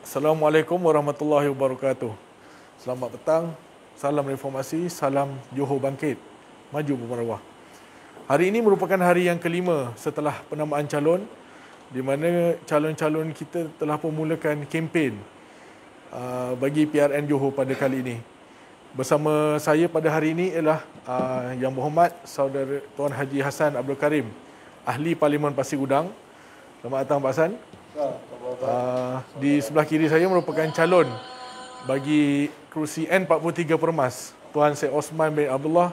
Assalamualaikum warahmatullahi wabarakatuh. Selamat petang, salam reformasi, salam Johor bangkit, maju bermaruah. Hari ini merupakan hari yang kelima setelah penamaan calon, di mana calon-calon kita telah memulakan kempen bagi PRN Johor pada kali ini. Bersama saya pada hari ini ialah Yang Berhormat Saudara Tuan Haji Hassan Abdul Karim, Ahli Parlimen Pasir Gudang. Selamat datang Pak Hassan. Di sebelah kiri saya merupakan calon bagi kerusi N43 Permas, Tuan Syed Osman bin Abdullah,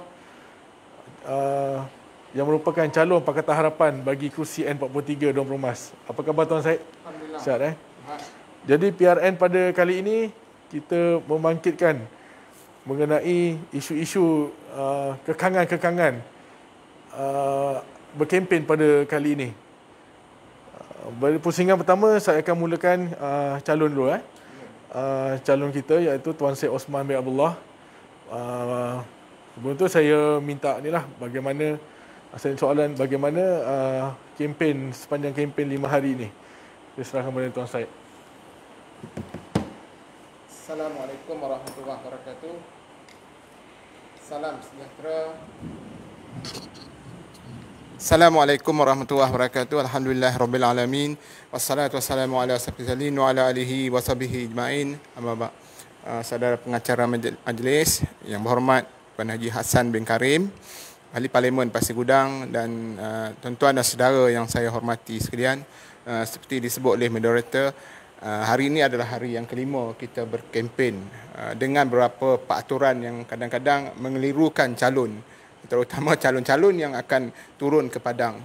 yang merupakan calon Pakatan Harapan bagi kerusi N43 Don Permas. Apa khabar Tuan Syed? Alhamdulillah. Sihat Jadi PRN pada kali ini kita membangkitkan mengenai isu-isu kekangan-kekangan berkempen pada kali ini. Pusingan pertama saya akan mulakan calon dulu. Calon kita iaitu Tuan Syed Osman bin Abdullah. Sebelum tu saya minta inilah bagaimana soalan bagaimana kempen sepanjang kempen 5 hari ini. Saya serahkan kepada Tuan Syed. Assalamualaikum warahmatullahi wabarakatuh. Salam sejahtera. Assalamualaikum warahmatullahi wabarakatuh. Alhamdulillah rabbil alamin. Wassalatu wassalamu ala asyrafil wa ala alihi wa sahbihi ajma'in. Amma ba'd. Saudara pengacara majlis yang berhormat Puan Haji Hassan bin Karim, Ahli Parlimen Pasir Gudang, dan tuan-tuan dan saudara yang saya hormati sekalian, seperti disebut oleh moderator, hari ini adalah hari yang kelima kita berkempen dengan beberapa peraturan yang kadang-kadang mengelirukan calon, terutama calon-calon yang akan turun ke padang.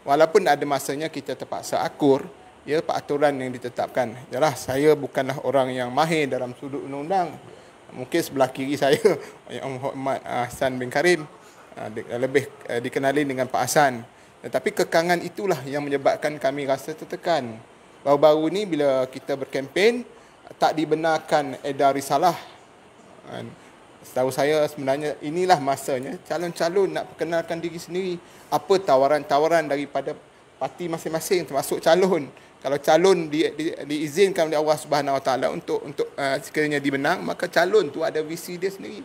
Walaupun ada masanya kita terpaksa akur, ya, peraturan yang ditetapkan. Yalah, saya bukanlah orang yang mahir dalam sudut undang-undang. Mungkin sebelah kiri saya Yang Berhormat Hassan bin Karim lebih dikenali dengan Pak Hassan. Tetapi kekangan itulah yang menyebabkan kami rasa tertekan. Baru-baru ni bila kita berkempen, tak dibenarkan edar risalah. Setahu saya sebenarnya inilah masanya calon-calon nak perkenalkan diri sendiri. Apa tawaran-tawaran daripada parti masing-masing termasuk calon. Kalau calon diizinkan oleh Allah Subhanahu Wa Taala untuk sekiranya dibenang, maka calon tu ada visi dia sendiri.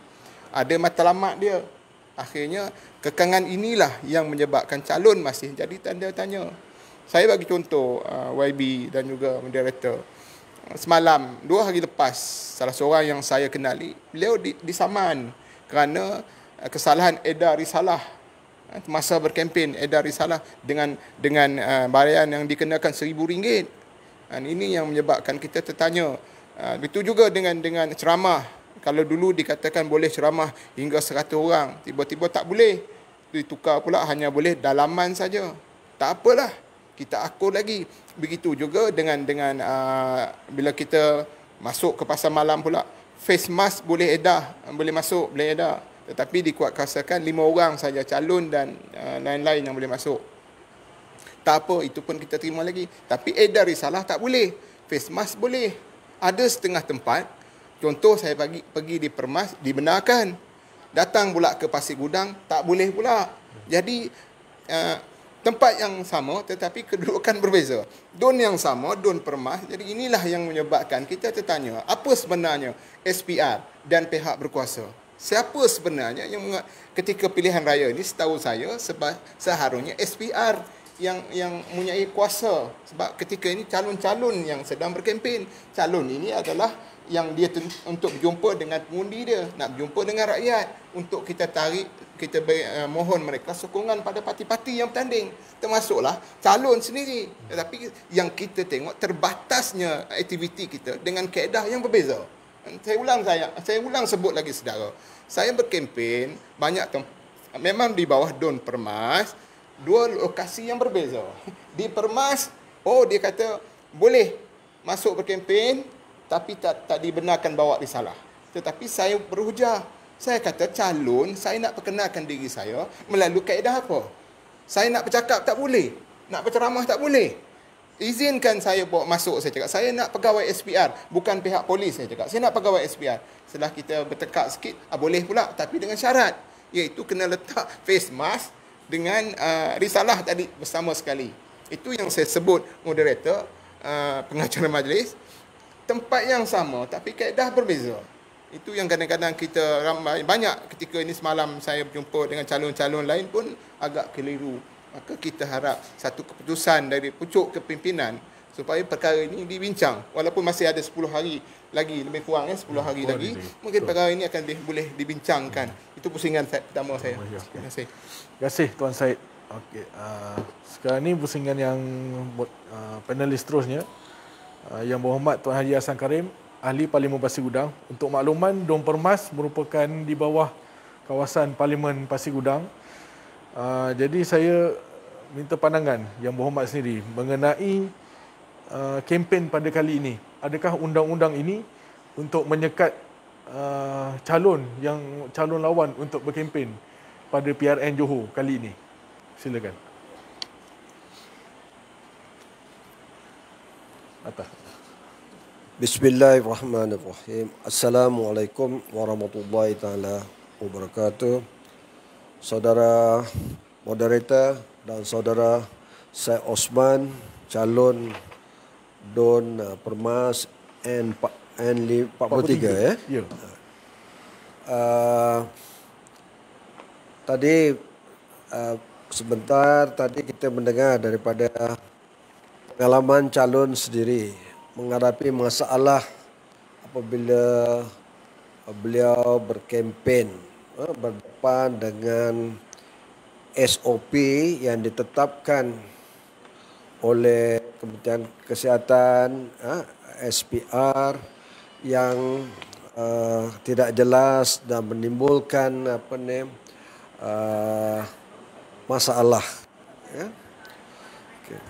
Ada matlamat dia. Akhirnya kekangan inilah yang menyebabkan calon masih jadi tanda tanya. Saya bagi contoh YB dan juga moderator. Semalam, 2 hari lepas, salah seorang yang saya kenali, beliau disaman kerana kesalahan edar risalah. Masa berkempen edar risalah dengan bayaran yang dikenakan RM1,000. Ini yang menyebabkan kita tertanya. Begitu juga dengan ceramah. Kalau dulu dikatakan boleh ceramah hingga 100 orang, tiba-tiba tak boleh. Ditukar pula hanya boleh dalaman saja. Tak apalah, kita akur lagi. Begitu juga dengan bila kita masuk ke pasar malam pula, face mask boleh edar, boleh masuk, boleh edar. Tetapi dikuatkuasakan 5 orang saja calon dan lain-lain yang boleh masuk. Tak apa, itu pun kita terima lagi. Tapi edar risalah tak boleh. Face mask boleh. Ada setengah tempat, contoh saya pergi di Permas, dibenarkan. Datang pula ke Pasir Gudang, tak boleh pula. Jadi tempat yang sama tetapi kedudukan berbeza. Don yang sama, Don Permas. Jadi inilah yang menyebabkan kita tertanya, apa sebenarnya SPR dan pihak berkuasa? Siapa sebenarnya yang ketika pilihan raya ini, setahu saya seharusnya SPR yang mempunyai kuasa. Sebab ketika ini calon-calon yang sedang berkempen, calon ini adalah yang dia untuk berjumpa dengan pengundi dia, nak berjumpa dengan rakyat, untuk kita tarik, kita mohon mereka sokongan pada parti-parti yang bertanding, termasuklah calon sendiri. Tetapi yang kita tengok terbatasnya aktiviti kita dengan kaedah yang berbeza. Saya ulang sebut lagi saudara. Saya berkempen banyak memang di bawah Don Permas, 2 lokasi yang berbeza. Di Permas, dia kata boleh masuk berkempen tapi tak dibenarkan bawa risalah. Tetapi saya berhujah. Saya kata calon, saya nak perkenalkan diri saya melalui kaedah apa? Saya nak bercakap tak boleh, nak berceramah tak boleh. Izinkan saya bawa masuk, saya cakap. Saya nak pegawai SPR, bukan pihak polis, saya cakap. Saya nak pegawai SPR. Setelah kita bertekak sikit, boleh pula, tapi dengan syarat, iaitu kena letak face mask dengan risalah tadi bersama sekali. Itu yang saya sebut moderator, pengacara majlis. tempat yang sama tapi kaedah berbeza. Itu yang kadang-kadang kita ramai, banyak ketika ini semalam saya berjumpa dengan calon-calon lain pun agak keliru. Maka kita harap satu keputusan dari pucuk kepimpinan supaya perkara ini dibincang. Walaupun masih ada 10 hari lagi, lebih kurang 10 hari lagi, mungkin perkara ini akan boleh dibincangkan. Itu pusingan pertama saya. Terima kasih. Terima kasih Tuan Syed. Okey, sekarang ni pusingan yang panelis terusnya, Yang Berhormat Tuan Haji Hassan Karim, Ahli Parlimen Pasir Gudang. Untuk makluman, Dom Permas merupakan di bawah kawasan Parlimen Pasir Gudang. Jadi saya minta pandangan Yang Berhormat sendiri mengenai kempen pada kali ini. Adakah undang-undang ini untuk menyekat calon lawan untuk berkempen pada PRN Johor kali ini? Silakan. Atas. Bismillahirrahmanirrahim. Assalamualaikum warahmatullahi taala wabarakatuh. Saudara moderator dan saudara Syed Osman, calon Don Permas N43 ya. Ya. Tadi sebentar tadi kita mendengar daripada pengalaman calon sendiri menghadapi masalah apabila beliau berkempen berdepan dengan SOP yang ditetapkan oleh Kementerian Kesihatan, SPR, yang tidak jelas dan menimbulkan masalah. Ya. Okay.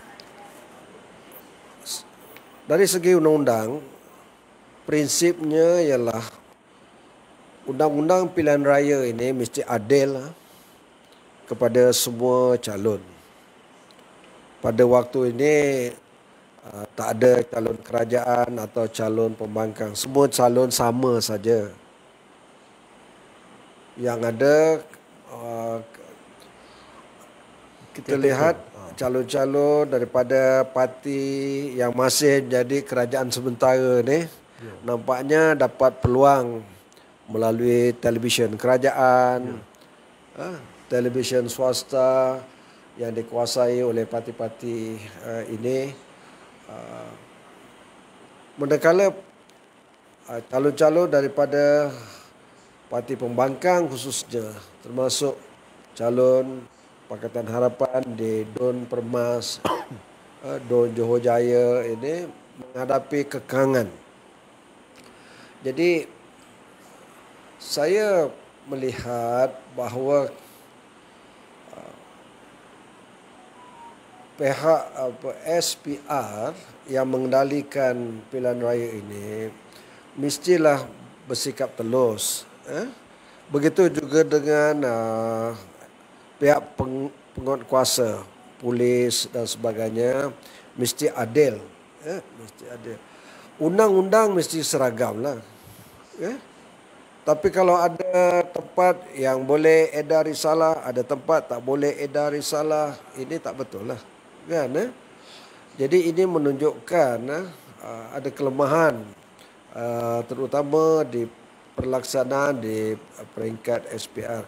Dari segi undang-undang, prinsipnya ialah undang-undang pilihan raya ini mesti adil kepada semua calon. Pada waktu ini tak ada calon kerajaan atau calon pembangkang. Semua calon sama saja. Yang ada kita lihat calon-calon daripada parti yang masih jadi kerajaan sementara ni nampaknya dapat peluang melalui televisyen kerajaan, televisyen swasta yang dikuasai oleh parti-parti ini. Manakala calon-calon daripada parti pembangkang khususnya, termasuk calon Pakatan Harapan di Don Permas, Don Johor Jaya ini menghadapi kekangan. Jadi saya melihat bahawa pihak SPR yang mengendalikan pilihan raya ini mestilah bersikap telus. Begitu juga dengan pihak penguatkuasa, polis dan sebagainya, mesti adil. Mesti adil. Undang-undang mesti seragam lah. Tapi kalau ada tempat yang boleh edar risalah, ada tempat tak boleh edar risalah, ini tak betul lah. Kan? Jadi ini menunjukkan ada kelemahan terutama di pelaksanaan di peringkat SPR.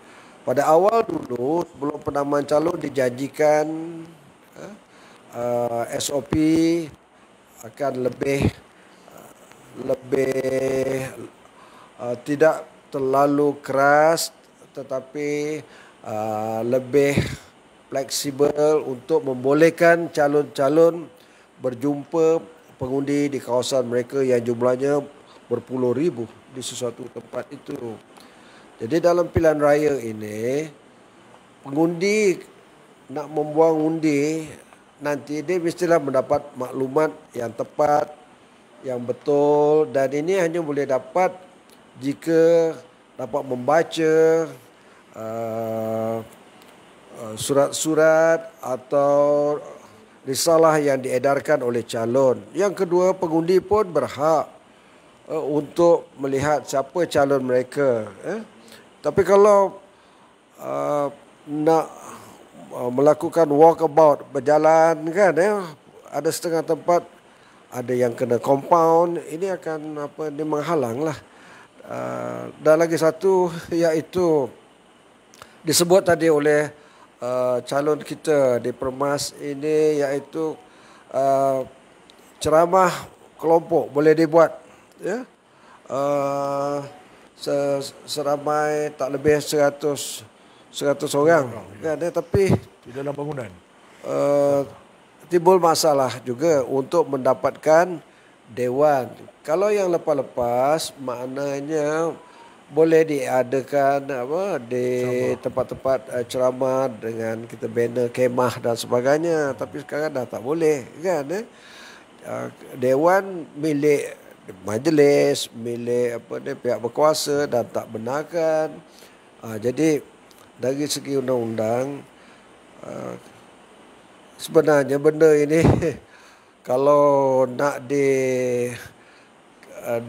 Pada awal dulu, sebelum penamaan calon dijanjikan SOP akan lebih tidak terlalu keras, tetapi lebih fleksibel untuk membolehkan calon-calon berjumpa pengundi di kawasan mereka yang jumlahnya berpuluh ribu di sesuatu tempat itu. Jadi dalam pilihan raya ini, pengundi nak membuang undi, nanti dia mestilah mendapat maklumat yang tepat, yang betul, dan ini hanya boleh dapat jika dapat membaca surat-surat atau risalah yang diedarkan oleh calon. Yang kedua, pengundi pun berhak untuk melihat siapa calon mereka. Tapi kalau nak melakukan walkabout, berjalan kan, ada setengah tempat ada yang kena compound, ini akan dia menghalang lah. Dan lagi satu iaitu disebut tadi oleh calon kita di Permas ini, iaitu ceramah kelompok boleh dibuat, ya. Seramai tak lebih 100 orang kan, tapi di dalam bangunan timbul masalah juga untuk mendapatkan dewan. Kalau yang lepas-lepas maknanya boleh diadakan di tempat-tempat ceramah dengan kita banner kemah dan sebagainya, tapi sekarang dah tak boleh kan. Dewan milik majlis, milik pihak berkuasa dan tak benarkan. Jadi dari segi undang-undang, sebenarnya benda ini kalau nak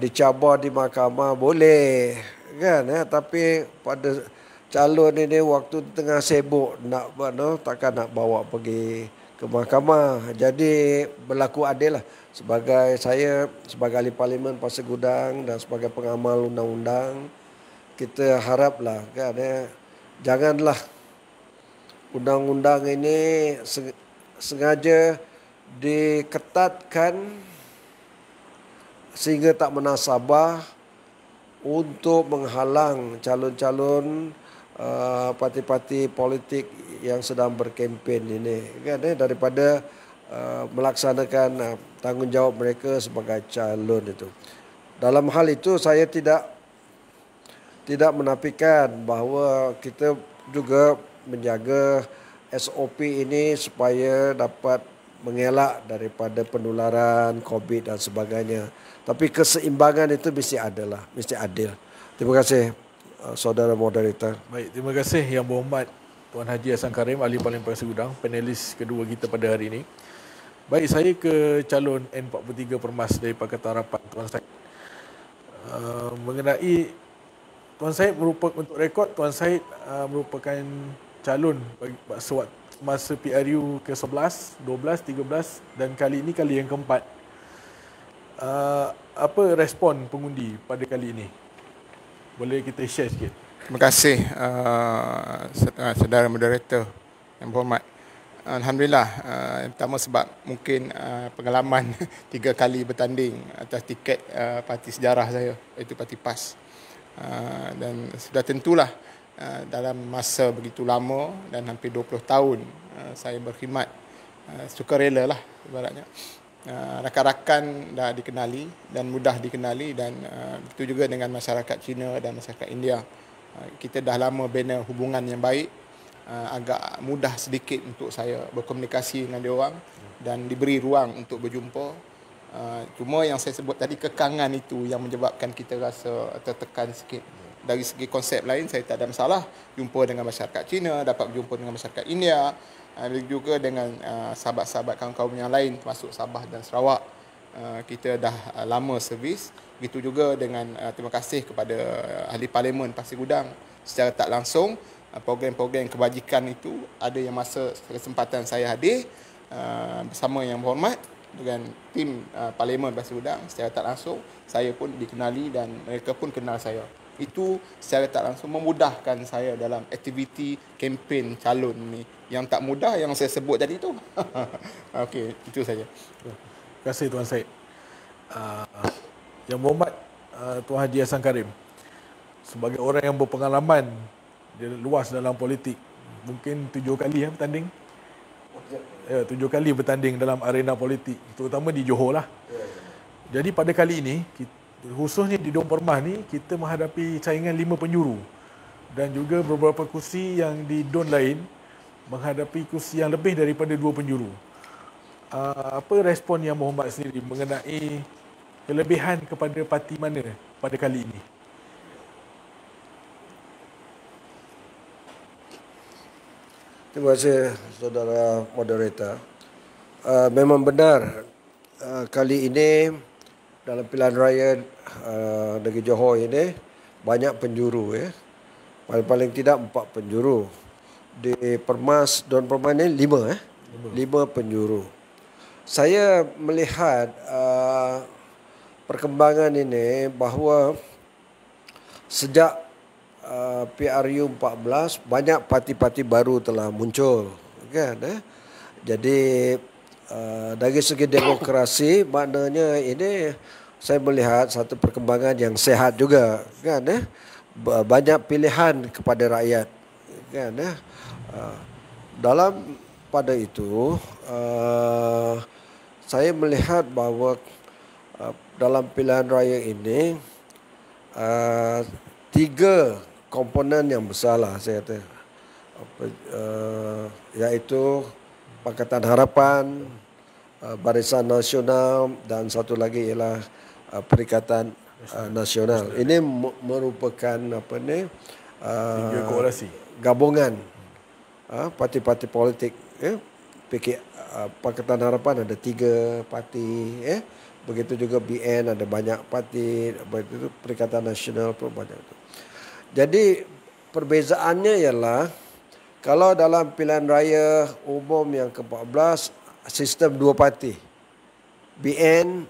dicabar di mahkamah boleh kan, tapi pada calon ini waktu tengah sibuk nak takkan nak bawa pergi ke mahkamah. Jadi berlaku adil lah. Saya sebagai ahli parlimen Pasir Gudang dan sebagai pengamal undang-undang, kita haraplah kan, janganlah undang-undang ini sengaja diketatkan sehingga tak menasabah untuk menghalang calon-calon parti-parti politik yang sedang berkempen ini kan, daripada melaksanakan tanggungjawab mereka sebagai calon itu. Dalam hal itu saya tidak menafikan bahawa kita juga menjaga SOP ini supaya dapat mengelak daripada penularan COVID dan sebagainya. Tapi keseimbangan itu mesti ada lah, mesti adil. Terima kasih saudara moderator. Baik, terima kasih Yang Berhormat Tuan Haji Hassan Karim, Ahli Parlimen Pasir Gudang, panelis kedua kita pada hari ini. Baik, saya ke calon N43 Permas dari Pakatan Harapan, Tuan Syed. Mengenai Tuan Syed untuk rekod, Tuan Syed merupakan calon masa PRU ke-11, 12, 13 dan kali ini kali yang keempat. Apa respon pengundi pada kali ini? Boleh kita share sikit? Terima kasih saudara moderator yang berhormat. Alhamdulillah, yang pertama sebab mungkin pengalaman 3 kali bertanding atas tiket parti sejarah saya, iaitu Parti PAS. Dan sudah tentulah dalam masa begitu lama dan hampir 20 tahun saya berkhidmat sukarela lah ibaratnya. Rakan-rakan dah dikenali dan mudah dikenali, dan begitu juga dengan masyarakat Cina dan masyarakat India. Kita dah lama bina hubungan yang baik, agak mudah sedikit untuk saya berkomunikasi dengan diorang dan diberi ruang untuk berjumpa. Cuma yang saya sebut tadi, kekangan itu yang menyebabkan kita rasa tertekan sikit. Dari segi konsep lain saya tak ada masalah jumpa dengan masyarakat Cina, dapat berjumpa dengan masyarakat India, juga dengan sahabat-sahabat kaum-kaum yang lain termasuk Sabah dan Sarawak. Kita dah lama servis. Begitu juga dengan terima kasih kepada Ahli Parlimen Pasir Gudang secara tak langsung. Program-program kebajikan itu ada yang masa kesempatan saya hadir bersama Yang Berhormat dengan tim Parlimen Pasir Gudang secara tak langsung. Saya pun dikenali dan mereka pun kenal saya. Itu secara tak langsung memudahkan saya dalam aktiviti kempen calon ni. Yang tak mudah yang saya sebut tadi tu. Okey, itu saja. Terima kasih Tuan Syed. Yang Berhormat Tuan Haji Hassan Karim, sebagai orang yang berpengalaman luas dalam politik, mungkin 7 kali bertanding. 7 kali bertanding dalam arena politik, terutama di Johor lah. Jadi pada kali ini, khususnya di Dom Permah ni, kita menghadapi saingan 5 penjuru dan juga beberapa kursi yang di Don lain menghadapi kursi yang lebih daripada 2 penjuru. Apa respon Yang Berhormat sendiri mengenai kelebihan kepada parti mana pada kali ini? Terima kasih saudara moderator. Memang benar kali ini dalam pilihan raya negeri Johor ini banyak penjuru ya. Paling tidak 4 penjuru. Di Permas, Don Permas ini 5 5 penjuru. Saya melihat perkembangan ini bahawa sejak PRU 14 banyak parti-parti baru telah muncul, kan? Jadi dari segi demokrasi maknanya ini saya melihat satu perkembangan yang sehat juga, kan? Banyak pilihan kepada rakyat, kan? Dalam pada itu saya melihat bahawa dalam pilihan raya ini tiga komponen yang besar lah saya kata, iaitu Pakatan Harapan, Barisan Nasional dan satu lagi ialah Perikatan Nasional. Ini merupakan Tiga koalisi. gabungan parti-parti politik. Pakatan Harapan ada 3 parti, begitu juga BN ada banyak parti, begitu Perikatan Nasional pun banyak. Jadi perbezaannya ialah kalau dalam pilihan raya umum yang ke-14 sistem 2 parti, BN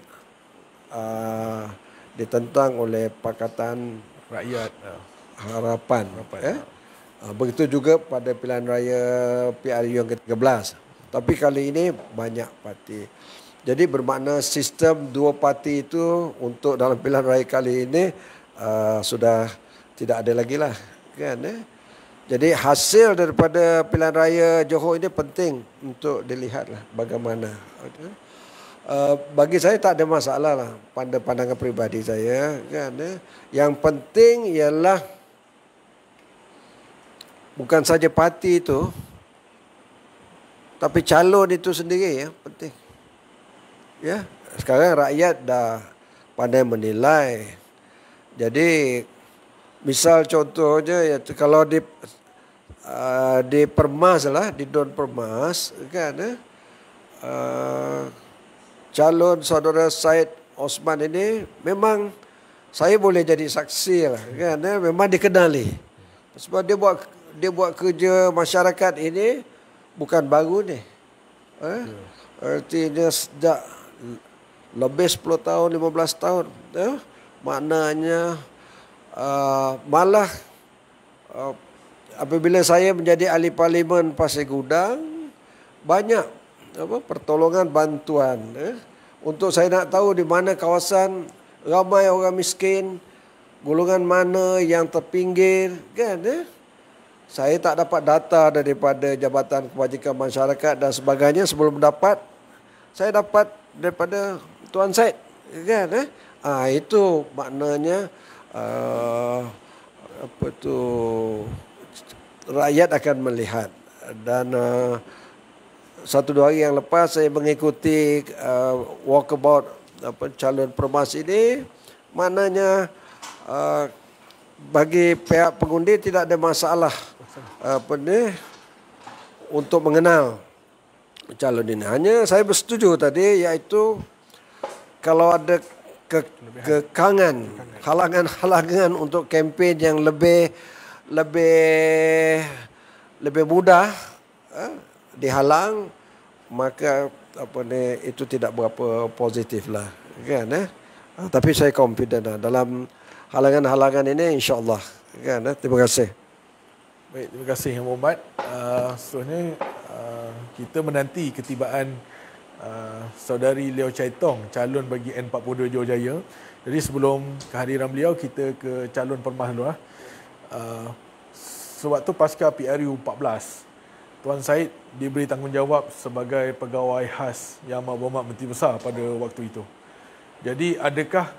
ditentang oleh Pakatan Rakyat. Harapan. Begitu juga pada pilihan raya PRU yang ke-13. Tapi kali ini banyak parti. Jadi bermakna sistem 2 parti itu untuk dalam pilihan raya kali ini sudah tidak ada lagi lah, kan? Jadi hasil daripada pilihan raya Johor ini penting untuk dilihat lah bagaimana. Bagi saya tak ada masalah lah, pandangan peribadi saya, kan? Yang penting ialah bukan saja parti itu, tapi calon itu sendiri yang penting. Ya, sekarang rakyat dah pandai menilai. Jadi misal contohnya ya, kalau di Permas lah, di Don Permas, kan? Calon saudara Syed Osman ini memang saya boleh jadi saksi lah, kan? Memang dikenali. Sebab dia buat kerja masyarakat ini bukan baru ni. Artinya sejak lebih 10 tahun, 15 tahun. Maknanya malah apabila saya menjadi ahli parlimen Pasir Gudang, banyak pertolongan bantuan. Untuk saya nak tahu di mana kawasan ramai orang miskin, golongan mana yang terpinggir, kan? Saya tak dapat data daripada Jabatan Kebajikan Masyarakat dan sebagainya. Sebelum dapat, saya dapat daripada Tuan Syed, kan? Itu maknanya rakyat akan melihat. Dan 1-2 hari yang lepas saya mengikuti walkabout calon Permas ini, maknanya bagi pihak pengundi tidak ada masalah untuk mengenal calon ini. Hanya saya bersetuju tadi, iaitu kalau ada kekangan, halangan untuk kempen yang lebih mudah dihalang, maka itu tidak berapa positif lah, kan? Tapi saya confident lah dalam halangan-halangan ini, insya-Allah, kan? Terima kasih. Baik, terima kasih Yang Berhormat. Seterusnya kita menanti ketibaan saudari Leo Chai Tong, calon bagi N42 Johor Jaya. Jadi sebelum kehadiran beliau, kita ke calon Permas dulu lah. Sewaktu pasca PRU 14, Tuan Syed diberi tanggungjawab sebagai pegawai khas Yang Amat Berhormat Menteri Besar pada waktu itu. Jadi adakah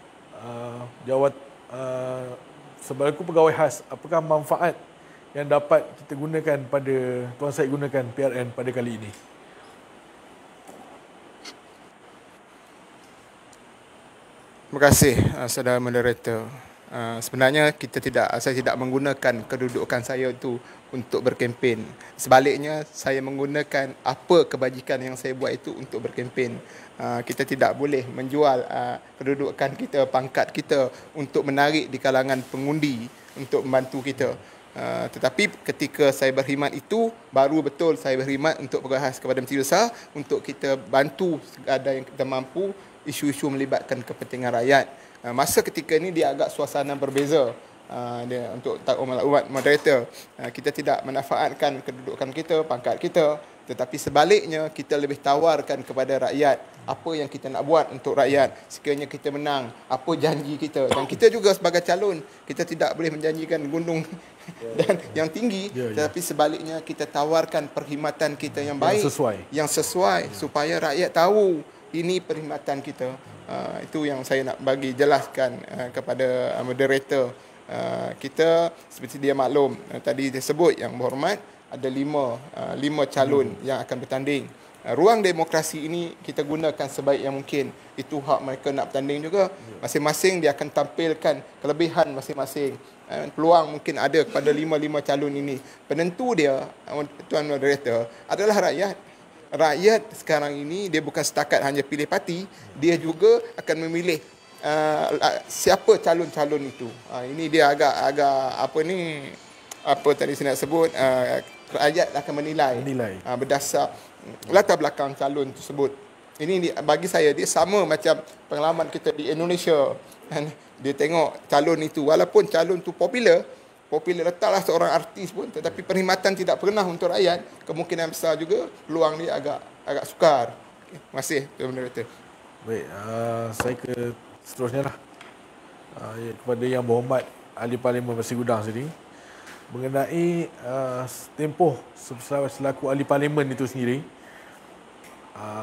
sebagai pegawai khas, apakah manfaat yang dapat kita gunakan pada Tuan Syed gunakan PRN pada kali ini? Terima kasih saudara moderator. Sebenarnya saya tidak menggunakan kedudukan saya itu untuk berkempen. Sebaliknya, saya menggunakan apa kebajikan yang saya buat itu untuk berkempen. Kita tidak boleh menjual kedudukan kita, pangkat kita untuk menarik di kalangan pengundi untuk membantu kita. Tetapi ketika saya berkhidmat itu, baru betul saya berkhidmat untuk berkhas kepada Menteri Besar untuk kita bantu segala yang kita mampu isu-isu melibatkan kepentingan rakyat. Masa ketika ini dia agak suasana berbeza. Dia untuk maklumat moderator, kita tidak menafaatkan kedudukan kita, pangkat kita, tetapi sebaliknya kita lebih tawarkan kepada rakyat apa yang kita nak buat untuk rakyat sekiranya kita menang, apa janji kita. Dan kita juga sebagai calon, kita tidak boleh menjanjikan gunung dan yang tinggi, tetapi sebaliknya kita tawarkan perkhidmatan kita yang baik, yang sesuai supaya rakyat tahu ini perkhidmatan kita. Itu yang saya nak bagi jelaskan kepada moderator. Kita seperti dia maklum, tadi dia sebut yang berhormat ada lima calon yang akan bertanding. Ruang demokrasi ini kita gunakan sebaik yang mungkin. Itu hak mereka nak bertanding juga. Masing-masing dia akan tampilkan kelebihan masing-masing. Peluang mungkin ada kepada lima calon ini. Penentu dia, Tuan Moderator, adalah rakyat. Rakyat sekarang ini dia bukan setakat hanya pilih parti, dia juga akan memilih siapa calon-calon itu. Ini dia agak apa tadi saya nak sebut, rakyat akan menilai. Berdasar latar belakang calon tersebut. Ini bagi saya dia sama macam pengalaman kita di Indonesia. Dia tengok calon itu, walaupun calon itu popular letaklah seorang artis pun, tetapi perkhidmatan tidak pernah untuk rakyat, kemungkinan besar juga peluang dia agak sukar. Terima kasih, Tuan Moderator. Baik, saya ke seterusnya lah. Kepada Yang Berhormat Ahli Parlimen Pasir Gudang sendiri, mengenai tempoh selaku Ahli Parlimen itu sendiri,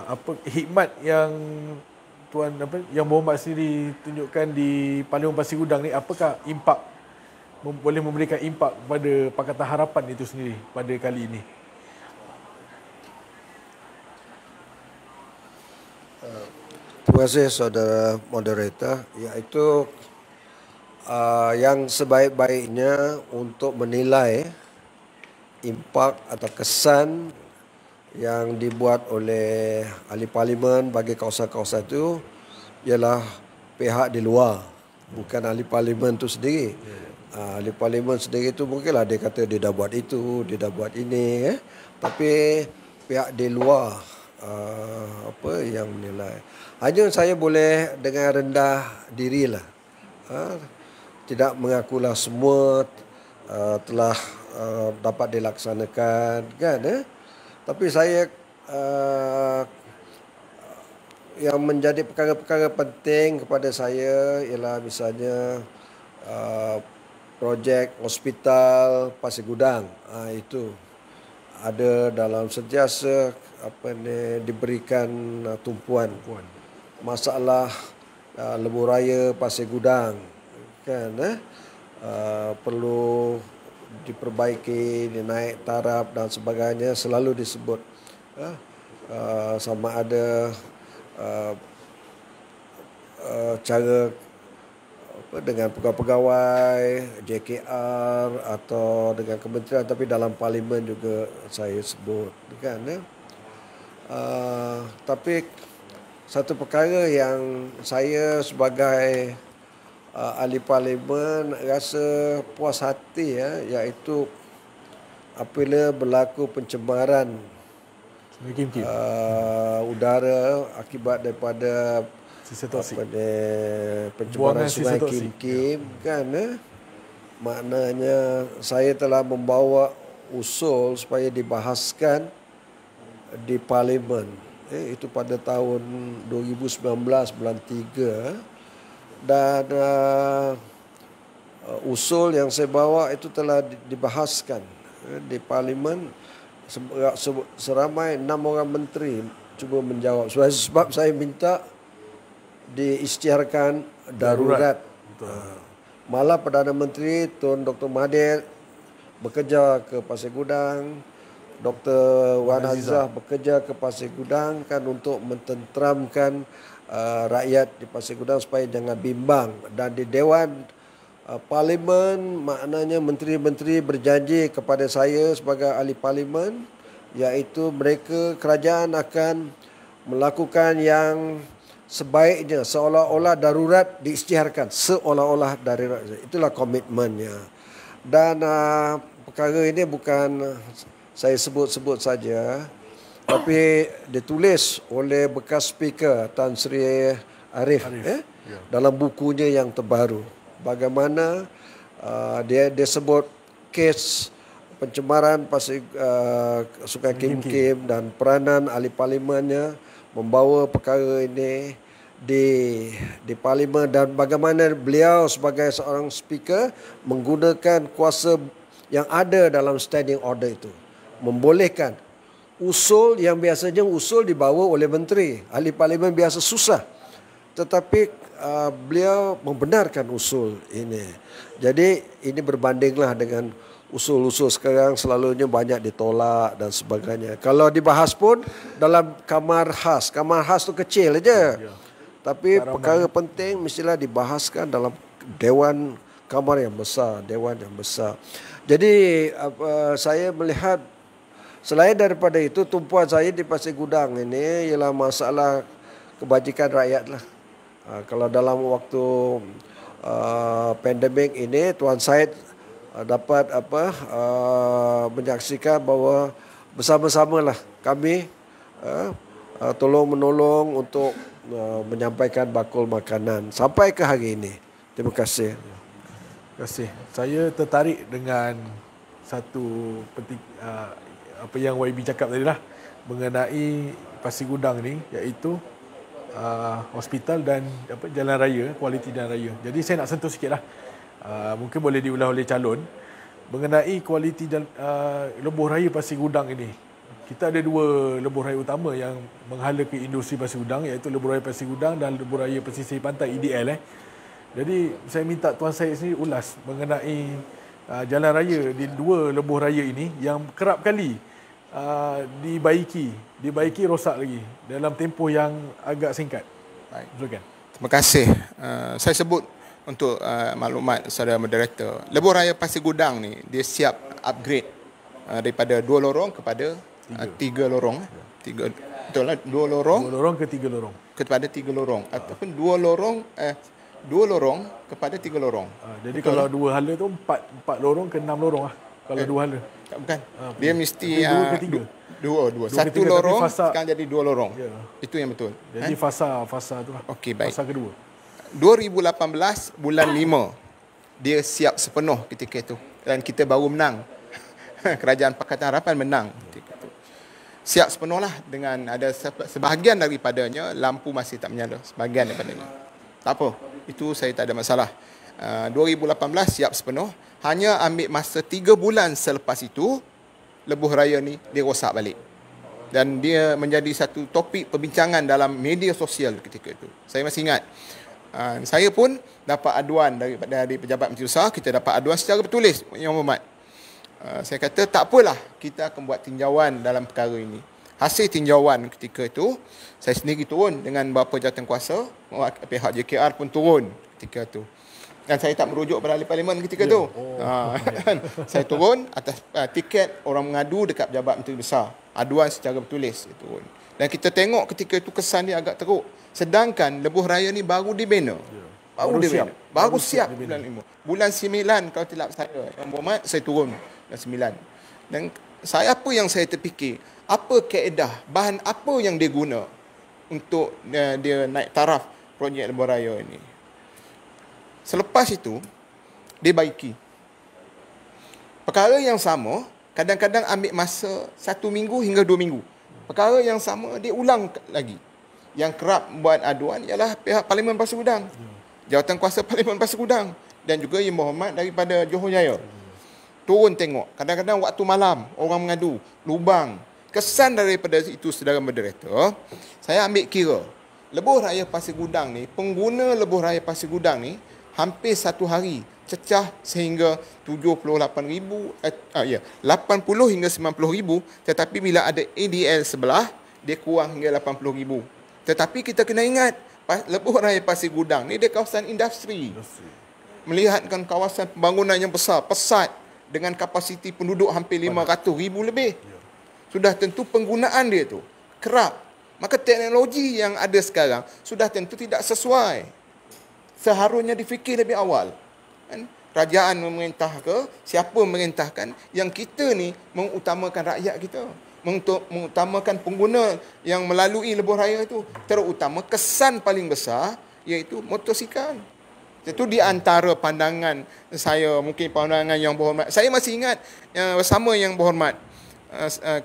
apa hikmat yang Yang Berhormat sendiri tunjukkan di Parlimen Pasir Gudang ni, apakah impak, boleh memberikan impak kepada Pakatan Harapan itu sendiri pada kali ini? Terima kasih saudara moderator. Iaitu yang sebaik-baiknya untuk menilai impak atau kesan yang dibuat oleh ahli parlimen bagi kawasan-kawasan itu ialah pihak di luar, bukan ahli parlimen itu sendiri. Ahli parlimen sendiri itu mungkinlah dia kata dia dah buat itu, dia dah buat ini, tapi pihak di luar yang menilai. Hanya saya boleh dengan rendah dirilah, tidak mengakulah semua telah dapat dilaksanakan, kan? Tapi saya yang menjadi perkara-perkara penting kepada saya ialah misalnya projek hospital Pasir Gudang. Itu ada dalam sentiasa diberikan tumpuan. Masalah lebuh raya Pasir Gudang, kan, perlu diperbaiki, dinaik taraf dan sebagainya, selalu disebut. Sama ada cara dengan pegawai-pegawai JKR atau dengan kementerian, tapi dalam parlimen juga saya sebut, kan. Tapi satu perkara yang saya sebagai ahli parlimen rasa puas hati, iaitu apabila berlaku pencemaran udara akibat daripada pencemaran sungai Kim, kan. Maknanya saya telah membawa usul supaya dibahaskan di parlimen. Itu pada tahun 2019 bulan 3, dan usul yang saya bawa itu telah dibahaskan di parlimen. Seramai 6 orang menteri cuba menjawab. Sebab saya minta diisytiharkan darurat. Malah Perdana Menteri Tun Dr. Mahathir bekerja ke Pasir Gudang, Dr. Wan Azizah bekerja ke Pasir Gudang, kan, untuk mententeramkan rakyat di Pasir Gudang supaya jangan bimbang. Dan di Dewan Parlimen, maknanya menteri-menteri berjanji kepada saya sebagai ahli parlimen, iaitu kerajaan akan melakukan yang sebaiknya, seolah-olah darurat diisytiharkan, seolah-olah darurat. Itulah komitmennya. Dan perkara ini bukan saya sebut-sebut saja, tapi ditulis oleh bekas speaker Tan Sri Arif, dalam bukunya yang terbaru. Bagaimana dia sebut kes pencemaran Sungai Kim Kim dan peranan ahli parlimennya membawa perkara ini di parlimen, dan bagaimana beliau sebagai seorang speaker menggunakan kuasa yang ada dalam standing order itu, membolehkan usul yang biasanya usul dibawa oleh menteri, ahli parlimen biasa susah, tetapi beliau membenarkan usul ini. Jadi ini berbandinglah dengan usul-usul sekarang selalunya banyak ditolak dan sebagainya. Kalau dibahas pun dalam kamar khas tu kecil aja. Tapi perkara penting mestilah dibahaskan dalam dewan kamar yang besar, dewan yang besar. Jadi saya melihat selain daripada itu, tumpuan saya di Pasir Gudang ini ialah masalah kebajikan rakyat lah. Kalau dalam waktu pandemik ini, Tuan Syed dapat menyaksikan bahawa bersama-samalah kami tolong menolong untuk menyampaikan bakul makanan sampai ke hari ini. Terima kasih. Terima kasih. Saya tertarik dengan satu apa yang YB cakap tadi lah mengenai Pasir Gudang ni, iaitu hospital dan jalan raya, kualiti jalan raya. Jadi saya nak sentuh sikit lah. Mungkin boleh diulas oleh calon mengenai kualiti lebuh raya Pasir Gudang ini. Kita ada dua lebuh raya utama yang menghala ke industri Pasir Gudang, iaitu lebuh raya Pasir Gudang dan lebuh raya pesisir pantai EDL. Jadi saya minta Tuan Syed sendiri ulas mengenai jalan raya di dua lebuh raya ini yang kerap kali dibaiki rosak lagi dalam tempoh yang agak singkat. Baik. Silakan. Terima kasih. Saya sebut untuk maklumat saudara moderator, lebuh raya Pasir Gudang ni dia siap upgrade daripada 2 lorong kepada 3 lorong. Betul lah, 2 lorong. 2 lorong ke 3 lorong. Kepada 3 lorong ataupun 2 lorong 2 lorong kepada 3 lorong. Jadi betul, kalau dua hala tu 4 lorong ke 6 lorong lah. Kalau dua hala. Bukan. Dia mesti 2 ke 3. 2. Satu lorong sekarang jadi 2 lorong. Ya. Itu yang betul. Jadi fasa tu lah. Okey, baik. Fasa kedua. 2018 bulan 5 dia siap sepenuh ketika itu, dan kita baru menang. Kerajaan Pakatan Harapan menang ketika itu. Siap sepenuhlah, dengan ada sebahagian daripadanya lampu masih tak menyala, sebahagian daripadanya. Tak apa, itu saya tak ada masalah. 2018 siap sepenuh, hanya ambil masa 3 bulan selepas itu lebuh raya ni dia rosak balik. Dan dia menjadi satu topik perbincangan dalam media sosial ketika itu. Saya masih ingat. Saya pun dapat aduan dari pejabat Menteri Usaha, kita dapat aduan secara bertulis, Yang Hormat. Saya kata tak apalah, kita akan buat tinjauan dalam perkara ini. Hasil tinjauan ketika itu, saya sendiri turun dengan beberapa jawatankuasa, pihak JKR pun turun ketika itu. Dan saya tak merujuk pada ahli parlimen ketika itu. Saya turun atas tiket orang mengadu dekat pejabat Menteri Besar. Aduan secara bertulis turun. Dan kita tengok ketika itu kesan dia agak teruk. Sedangkan lebuh raya ni baru dibina. Baru siap bulan 5. Bulan 9 kalau tidak saya, Yang Berhormat, saya turun bulan 9. Dan saya, apa yang saya terfikir, apa kaedah, bahan apa yang dia guna untuk dia naik taraf projek lebuh raya ini. Selepas itu, dia baiki. Perkara yang sama, kadang-kadang ambil masa 1 minggu hingga 2 minggu. Perkara yang sama, dia ulang lagi. Yang kerap buat aduan ialah pihak Parlimen Pasir Gudang, Jawatankuasa Parlimen Pasir Gudang, dan juga Yang Berhormat daripada Johor Jaya. Turun tengok. Kadang-kadang waktu malam, orang mengadu, lubang. Kesan daripada itu, saudara moderator, saya ambil kira. Lebuh raya Pasir Gudang ni, pengguna lebuh raya Pasir Gudang ni, hampir 1 hari cecah sehingga 78,000, 80 hingga 90,000, tetapi bila ada ADL sebelah, dia kurang hingga 80,000. Tetapi kita kena ingat, lebuh raya Pasir Gudang ni dia kawasan industri. Melihatkan kawasan pembangunan yang besar, pesat, dengan kapasiti penduduk hampir 500,000 lebih. Sudah tentu penggunaan dia tu kerap. Maka teknologi yang ada sekarang sudah tentu tidak sesuai. Seharusnya difikir lebih awal. kerajaan memerintah ke, siapa memerintahkan, yang kita ni mengutamakan rakyat kita, mengutamakan pengguna yang melalui lebuh raya itu, terutama kesan paling besar iaitu motosikal. Itu di antara pandangan saya, mungkin pandangan yang berhormat. Saya masih ingat bersama yang berhormat,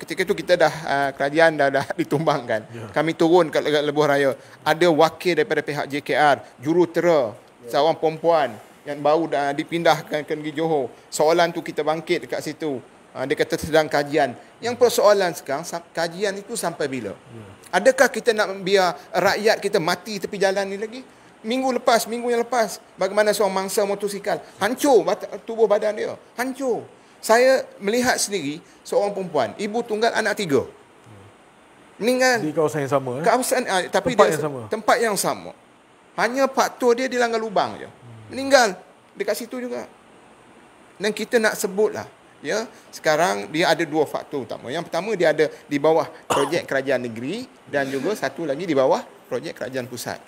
ketika itu kita dah kerajaan dah ditumbangkan. Kami turun kat lebuh raya. Ada wakil daripada pihak JKR, jurutera, seorang perempuan yang baru dah dipindahkan ke Negeri Johor. Soalan tu kita bangkit dekat situ. Dia kata sedang kajian. Yang persoalan sekarang, kajian itu sampai bila? Adakah kita nak biar rakyat kita mati tepi jalan ni lagi? Minggu yang lepas, bagaimana seorang mangsa motosikal hancur tubuh badan dia, hancur. Saya melihat sendiri seorang perempuan, ibu tunggal, anak 3, meninggal Di kawasan yang sama. kawasan, tapi Tempat dia, yang sama. tempat yang sama. Hanya faktor dia dilanggar lubang je, meninggal dekat situ juga. Dan kita nak sebutlah, ya, sekarang dia ada 2 faktor utama. Yang pertama, dia ada di bawah projek kerajaan negeri, dan juga satu lagi di bawah projek kerajaan pusat.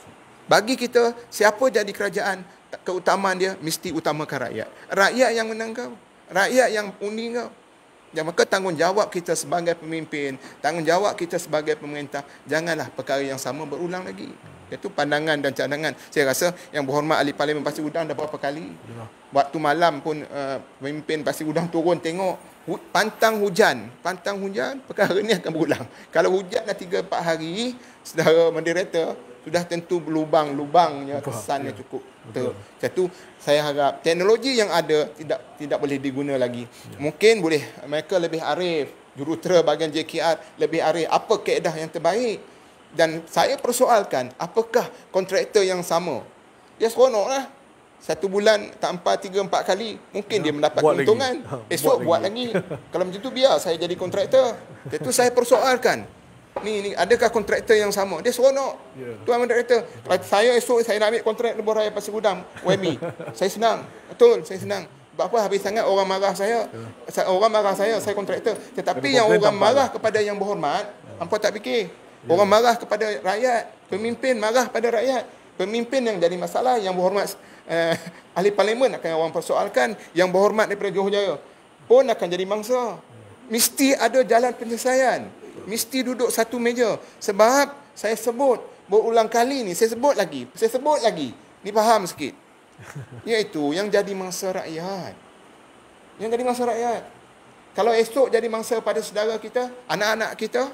Bagi kita, siapa jadi kerajaan, keutamaan dia mesti utamakan rakyat. Rakyat yang menang kau, rakyat yang undi kau. Dan maka tanggungjawab kita sebagai pemimpin, tanggungjawab kita sebagai pemerintah, janganlah perkara yang sama berulang lagi. Itu pandangan dan cadangan. Saya rasa yang berhormat Ahli Parlimen Pasir Gudang dah berapa kali. Waktu malam pun pemimpin Pasir Gudang turun tengok pantang hujan, perkara ni akan berulang. Kalau hujan dah 3-4 hari, saudara moderator, sudah tentu lubang-lubangnya, kesannya cukup. Satu, saya harap teknologi yang ada tidak boleh diguna lagi. Mungkin boleh mereka lebih arif, jurutera bahagian JKR lebih arif apa kaedah yang terbaik. Dan saya persoalkan, apakah kontraktor yang sama? Dia seronoklah. 1 bulan tak 3-4 kali, mungkin dia mendapat keuntungan. Esok buat lagi. Kalau macam tu biar saya jadi kontraktor. Itu saya persoalkan. Ni adakah kontraktor yang sama? Dia seronok. Tuan moderator, saya esok saya nak ambil kontrak lebuh raya Pasir Gudang, WMI. Saya senang. Betul, saya senang. Sebab apa habis sangat orang marah saya. Orang marah saya kontraktor. Tetapi yang orang marah kepada yang berhormat, hampa tak fikir. Orang marah kepada rakyat, pemimpin marah pada rakyat. Pemimpin yang jadi masalah, yang berhormat ahli parlimen akan orang persoalkan, yang berhormat daripada Johor Jaya pun akan jadi mangsa. Mesti ada jalan penyelesaian. Mesti duduk satu meja. Sebab saya sebut berulang kali ni, saya sebut lagi. Ni faham sikit. Iaitu yang jadi mangsa rakyat. Kalau esok jadi mangsa pada saudara kita, anak-anak kita,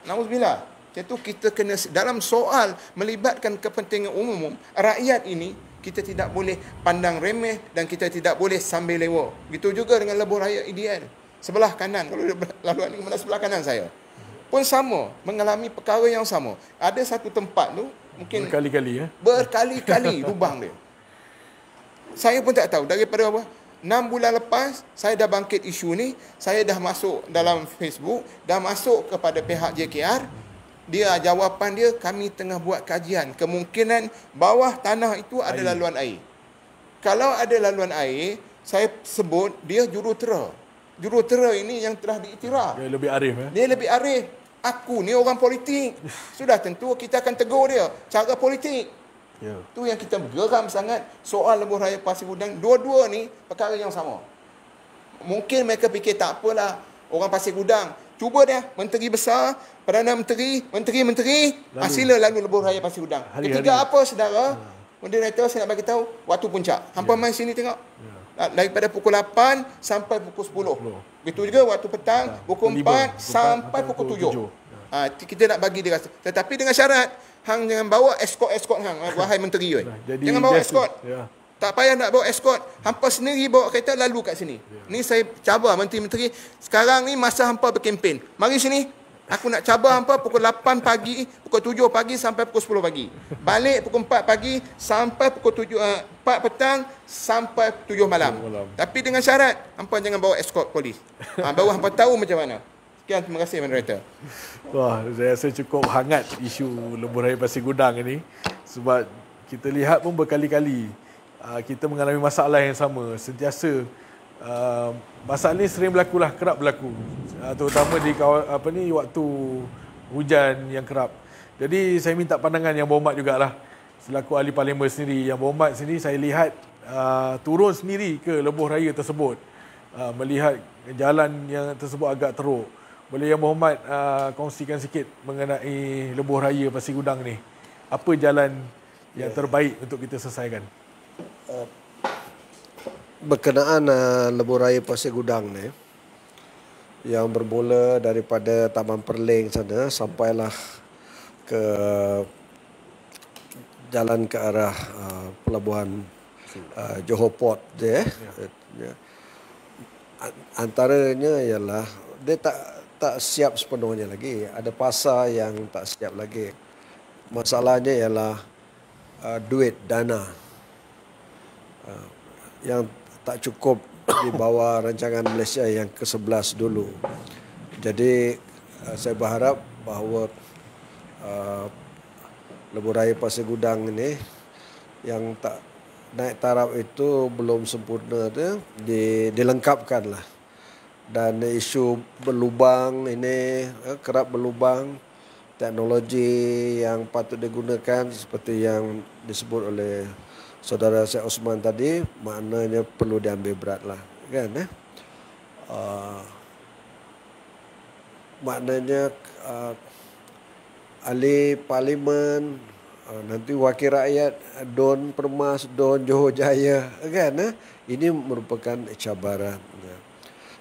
nauzubillah. Itu kita kena, dalam soal melibatkan kepentingan umum, rakyat ini kita tidak boleh pandang remeh dan kita tidak boleh sambil lewat. Begitu juga dengan lebuh raya ideal. Sebelah kanan, kalau laluan ni mana sebelah kanan saya pun sama, mengalami perkara yang sama. Ada satu tempat tu mungkin berkali-kali lubang dia. Saya pun tak tahu daripada apa. 6 bulan lepas saya dah bangkit isu ni, saya dah masuk dalam Facebook, dah masuk kepada pihak JKR. Jawapan dia, kami tengah buat kajian. Kemungkinan bawah tanah itu ada laluan air. Kalau ada laluan air, saya sebut dia jurutera. Jurutera ini yang telah diiktiraf. Dia lebih arif. Dia lebih arif. Aku ni orang politik. Sudah tentu kita akan tegur dia. Cara politik. Tu yang kita geram sangat. Soal lebuh raya Pasir Gudang. Dua-dua ni perkara yang sama. Mungkin mereka fikir tak apalah. Orang Pasir Gudang. Cuba dia. Menteri besar. Perdana Menteri. Menteri. Sila lalu lebuh raya Pasir Gudang. Ketiga apa saudara? Moderator saya nak bagi tahu. Waktu puncak. Hampa main sini tengok. Daripada pukul 8 sampai pukul 10. Begitu juga waktu petang, pukul 4 sampai pukul 7. Kita nak bagi dia rasa. Tetapi dengan syarat, hang jangan bawa escort hang, wahai menteri. Jangan bawa escort. Tak payah nak bawa escort. Hampa sendiri bawa kereta lalu kat sini. Ni saya cabar menteri-menteri. Sekarang ni masa hampa berkempen. Mari sini. Aku nak cabar hampa pukul 8 pagi, pukul 7 pagi sampai pukul 10 pagi. Balik pukul 4 pagi sampai pukul 4 petang sampai 7 malam. Tapi dengan syarat, hampa jangan bawa escort polis. Baru hampa tahu macam mana. Sekian, terima kasih moderator. Wah, saya rasa cukup hangat isu lebuh raya Pasir Gudang ini. Sebab kita lihat pun berkali-kali kita mengalami masalah yang sama. Sentiasa masalah ni sering kerap berlaku, terutama di waktu hujan yang kerap. Jadi saya minta pandangan yang berhormat jugalah, selaku ahli parlimen sendiri. Yang berhormat sendiri, saya lihat turun sendiri ke lebuh raya tersebut, melihat jalan yang tersebut agak teruk. Boleh Yang Berhormat kongsikan sikit mengenai lebuh raya Pasir Gudang ni. Apa jalan yang terbaik untuk kita selesaikan? Berkenaan lebuh raya Pasir Gudang ni, yang bermula daripada Taman Perling sana sampailah ke jalan ke arah pelabuhan Johor Port dia. Ya. Antaranya ialah dia tak siap sepenuhnya lagi. Ada pasar yang tak siap lagi. Masalahnya ialah duit, dana yang tak cukup di bawah rancangan Malaysia yang ke-11 dulu. Jadi saya berharap bahawa lebuh raya Pasir Gudang ini yang tak naik taraf itu belum sempurna tu dilengkapkanlah. Dan isu berlubang ini kerap berlubang, teknologi yang patut digunakan seperti yang disebut oleh saudara Syed Osman tadi, maknanya perlu diambil beratlah, kan? Maknanya ahli parlimen, nanti wakil rakyat, Don Permas, Don Johor Jaya, kan? Ini merupakan cabaran.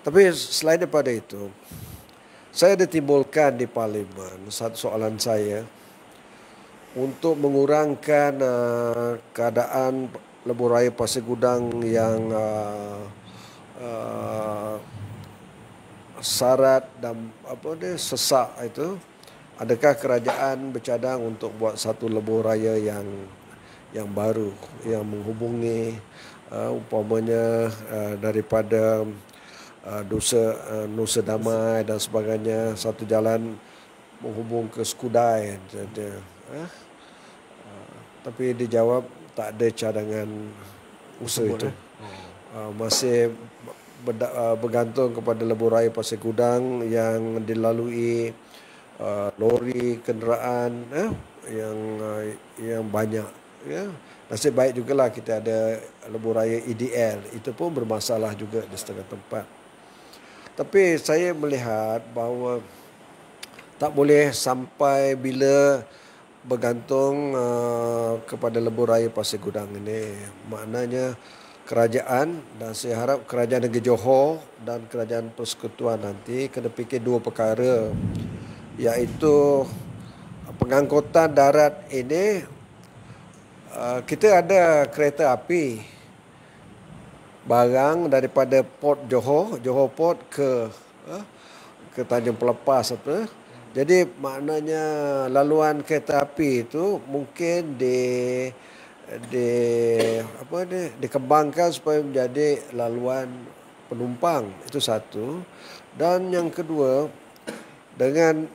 Tapi selain daripada itu, saya ada timbulkan di parlimen satu soalan saya untuk mengurangkan keadaan lebuh raya Pasir Gudang yang syarat dan sesak itu. Adakah kerajaan bercadang untuk buat satu lebuh raya yang baru, yang menghubungi umpamanya daripada Nusa Damai dan sebagainya, satu jalan menghubung ke Skudai. Tapi dijawab tak ada cadangan usaha itu. Masih bergantung kepada lebuh raya Pasir Gudang yang dilalui lori, kenderaan yang banyak. Ya. Nasib baik jugalah kita ada lebuh raya EDL. Itu pun bermasalah juga di setengah tempat. Tapi saya melihat bahawa tak boleh sampai bila bergantung kepada lebuh raya Pasir Gudang ini. Maknanya kerajaan, dan saya harap kerajaan negeri Johor dan kerajaan persekutuan nanti kena fikir dua perkara, iaitu pengangkutan darat ini. Kita ada kereta api barang daripada Port Johor Port ke Tanjung Pelepas apa. Jadi maknanya laluan kereta api itu mungkin dikembangkan supaya menjadi laluan penumpang. Itu satu. Dan yang kedua, dengan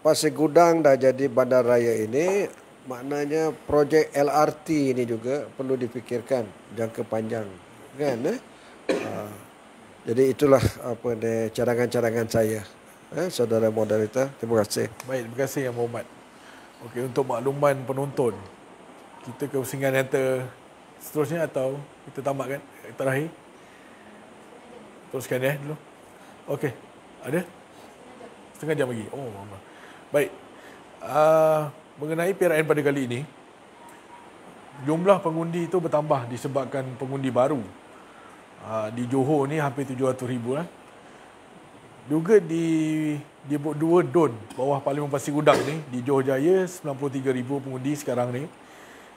Pasir Gudang dah jadi bandaraya ini, maknanya projek LRT ini juga perlu dipikirkan jangka panjang, kan? Jadi itulah cadangan-cadangan saya, saudara moderator. Terima kasih. Baik, terima kasih Yang Berhormat. Okey, untuk makluman penonton, kita ke pusingan yang seterusnya atau kita tamatkan terakhir? Teruskan dulu. Okey, ada? Setengah jam lagi. Oh, baik. Mengenai PRN pada kali ini, jumlah pengundi itu bertambah disebabkan pengundi baru. Di Johor ni hampir 700,000 lah. Juga di dua DON bawah Parlimen Pasir Gudang ni, di Johor Jaya 93,000 pengundi sekarang ni.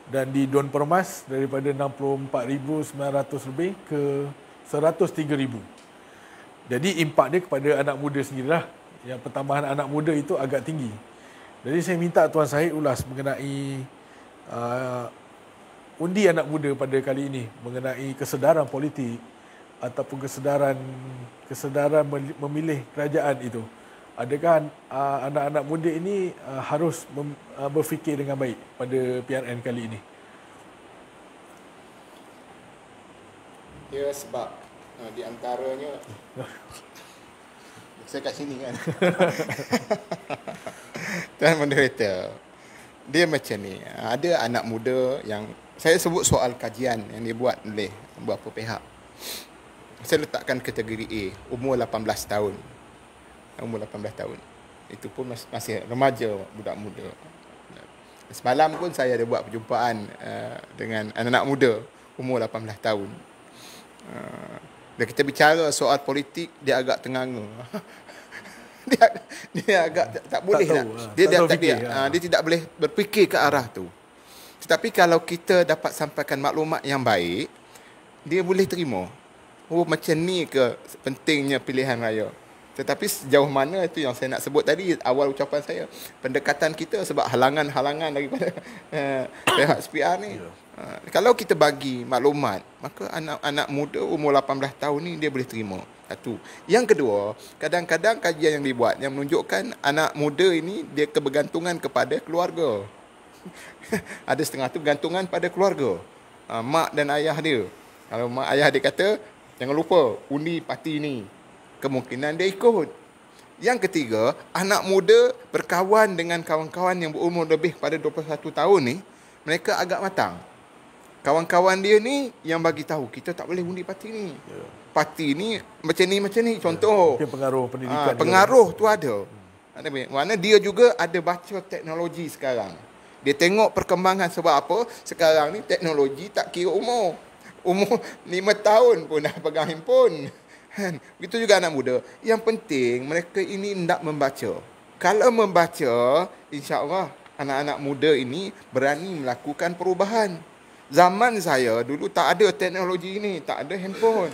Dan di Don Permas daripada 64,900 lebih ke 103,000. Jadi impak dia kepada anak muda sendirilah. Yang pertambahan anak muda itu agak tinggi. Jadi saya minta Tuan Syahid ulas mengenai undi anak muda pada kali ini, mengenai kesedaran politik ataupun kesedaran memilih kerajaan itu. Adakah anak-anak muda ini harus berfikir dengan baik pada PRN kali ini? Ya, sebab di antaranya saya kat sini kan. Tuan moderator, dia macam ni, ada anak muda yang saya sebut soal kajian yang dibuat oleh beberapa pihak. Saya letakkan kategori A, umur 18 tahun. Umur 18 tahun. Itu pun masih remaja, budak muda. Semalam pun saya ada buat perjumpaan dengan anak-anak muda umur 18 tahun. Bila kita bicara soal politik, dia agak tenganga. dia agak tak boleh tahu, nak. Dia tidak boleh berfikir ke arah tu. Tetapi kalau kita dapat sampaikan maklumat yang baik, dia boleh terima. Oh, macam ni ke pentingnya pilihan raya. Tetapi sejauh mana itu yang saya nak sebut tadi, awal ucapan saya. Pendekatan kita sebab halangan-halangan daripada pihak SPR ni. Kalau kita bagi maklumat, maka anak-anak muda umur 18 tahun ni dia boleh terima. Satu. Yang kedua, kadang-kadang kajian yang dibuat yang menunjukkan anak muda ini dia kebergantungan kepada keluarga. Ada setengah tu bergantungan pada keluarga. Mak dan ayah dia. Kalau mak ayah dia kata, jangan lupa undi parti ni, kemungkinan dia ikut. Yang ketiga, anak muda berkawan dengan kawan-kawan yang berumur lebih pada 21 tahun ni, mereka agak matang. Kawan-kawan dia ni yang bagi tahu kita tak boleh undi parti ni. Parti ni macam ni contoh. Mungkin pengaruh pendidikan. Pengaruh tu ada. Mana dia juga ada baca teknologi sekarang. Dia tengok perkembangan sebab apa? Sekarang ni teknologi tak kira umur. Umur 5 tahun pun dah pegang handphone. Begitu juga anak muda. Yang penting mereka ini hendak membaca. Kalau membaca, insya-Allah anak-anak muda ini berani melakukan perubahan. Zaman saya dulu tak ada teknologi ini, tak ada handphone.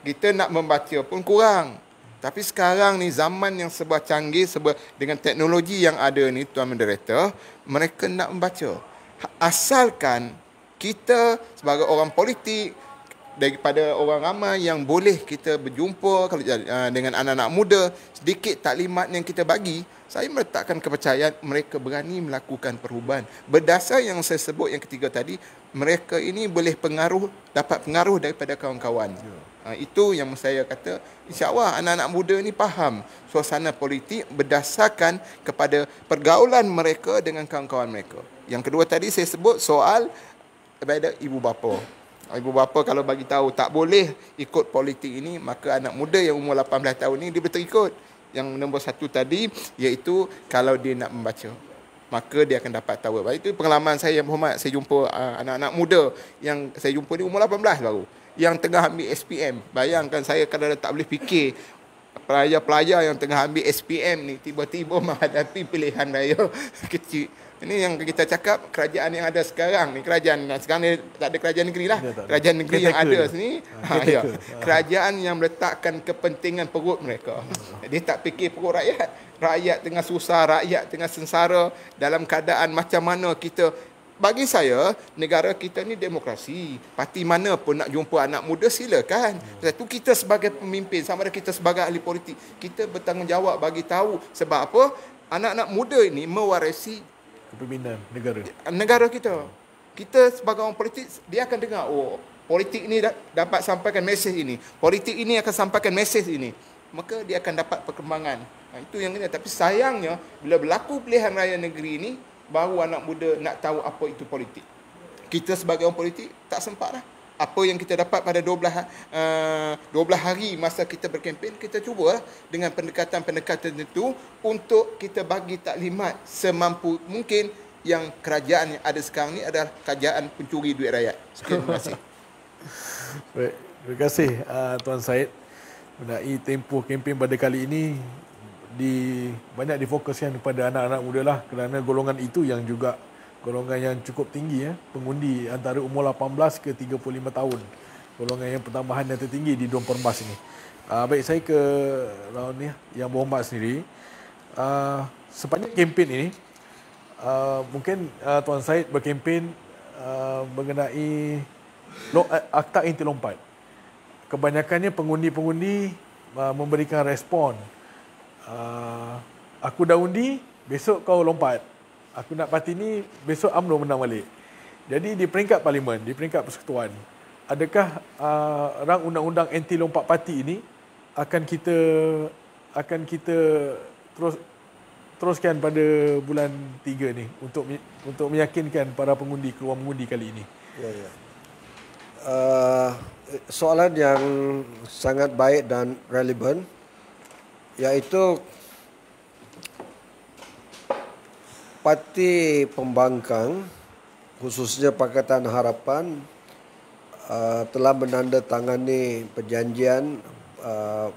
Kita nak membaca pun kurang. Tapi sekarang ni zaman yang serba canggih, serba dengan teknologi yang ada ni, Tuan Moderator, mereka nak membaca. Asalkan kita sebagai orang politik, daripada orang ramai yang boleh kita berjumpa kalau dengan anak-anak muda, sedikit taklimat yang kita bagi, saya meletakkan kepercayaan mereka berani melakukan perubahan. Berdasar yang saya sebut yang ketiga tadi, mereka ini boleh dapat pengaruh daripada kawan-kawan. Itu yang saya kata, insya-Allah anak-anak muda ni faham suasana politik berdasarkan kepada pergaulan mereka dengan kawan-kawan mereka. Yang kedua tadi saya sebut soal daripada ibu bapa. Ibu bapa kalau bagi tahu tak boleh ikut politik ini, maka anak muda yang umur 18 tahun ni dia boleh terikut. Yang nombor satu tadi, iaitu kalau dia nak membaca, maka dia akan dapat tahu. Itu pengalaman saya yang berhormat. Saya jumpa anak-anak muda yang saya jumpa ni umur 18 baru, yang tengah ambil SPM. Bayangkan saya kadang-kadang tak boleh fikir pelajar-pelajar yang tengah ambil SPM ni tiba-tiba menghadapi pilihan raya kecil. Ini yang kita cakap kerajaan yang ada sekarang ni, kerajaan sekarang ni tak ada kerajaan negeri lah. Kerajaan negeri yang ada sini, kerajaan yang meletakkan kepentingan perut mereka. Dia tak fikir perut rakyat. Rakyat tengah susah, rakyat tengah sengsara, dalam keadaan macam mana kita. Bagi saya, negara kita ni demokrasi. Parti mana pun nak jumpa anak muda, silakan. Satu, kita sebagai pemimpin, sama ada kita sebagai ahli politik, kita bertanggungjawab bagi tahu. Sebab apa? Anak-anak muda ini mewarisi kepimpinan negara kita. Kita sebagai orang politik, dia akan dengar, oh, politik ini dapat sampaikan mesej ini, politik ini akan sampaikan mesej ini, maka dia akan dapat perkembangan. Itu yang ini. Tapi sayangnya bila berlaku pilihan raya negeri ini, baru anak muda nak tahu apa itu politik. Kita sebagai orang politik tak sempat lah. Apa yang kita dapat pada 12 hari masa kita berkempen, kita cuba dengan pendekatan-pendekatan itu untuk kita bagi taklimat semampu mungkin. Yang kerajaan yang ada sekarang ni adalah kerajaan pencuri duit rakyat. Terima kasih. Baik, terima kasih Tuan Syed. Mengenai tempoh kempen pada kali ini banyak difokuskan kepada anak-anak muda lah, kerana golongan itu yang juga golongan yang cukup tinggi, pengundi antara umur 18 ke 35 tahun. Golongan yang pertambahan yang tertinggi di Dewan Permas ini. Baik, saya ke round ni yang berhormat sendiri. Sepanjang kempen ini, mungkin Tuan Syed berkempen mengenai Akta Anti Lompat. Kebanyakannya pengundi-pengundi memberikan respon. Aku dah undi, besok kau lompat. Aku nak parti ni, besok UMNO menang balik. Jadi di peringkat parlimen, di peringkat persekutuan, adakah rang undang-undang anti lompat parti ini akan kita terus teruskan pada bulan 3 ni untuk meyakinkan para pengundi keluar mengundi kali ini? Ya, ya. Soalan yang sangat baik dan relevan, iaitu Parti Pembangkang, khususnya Pakatan Harapan, telah menandatangani perjanjian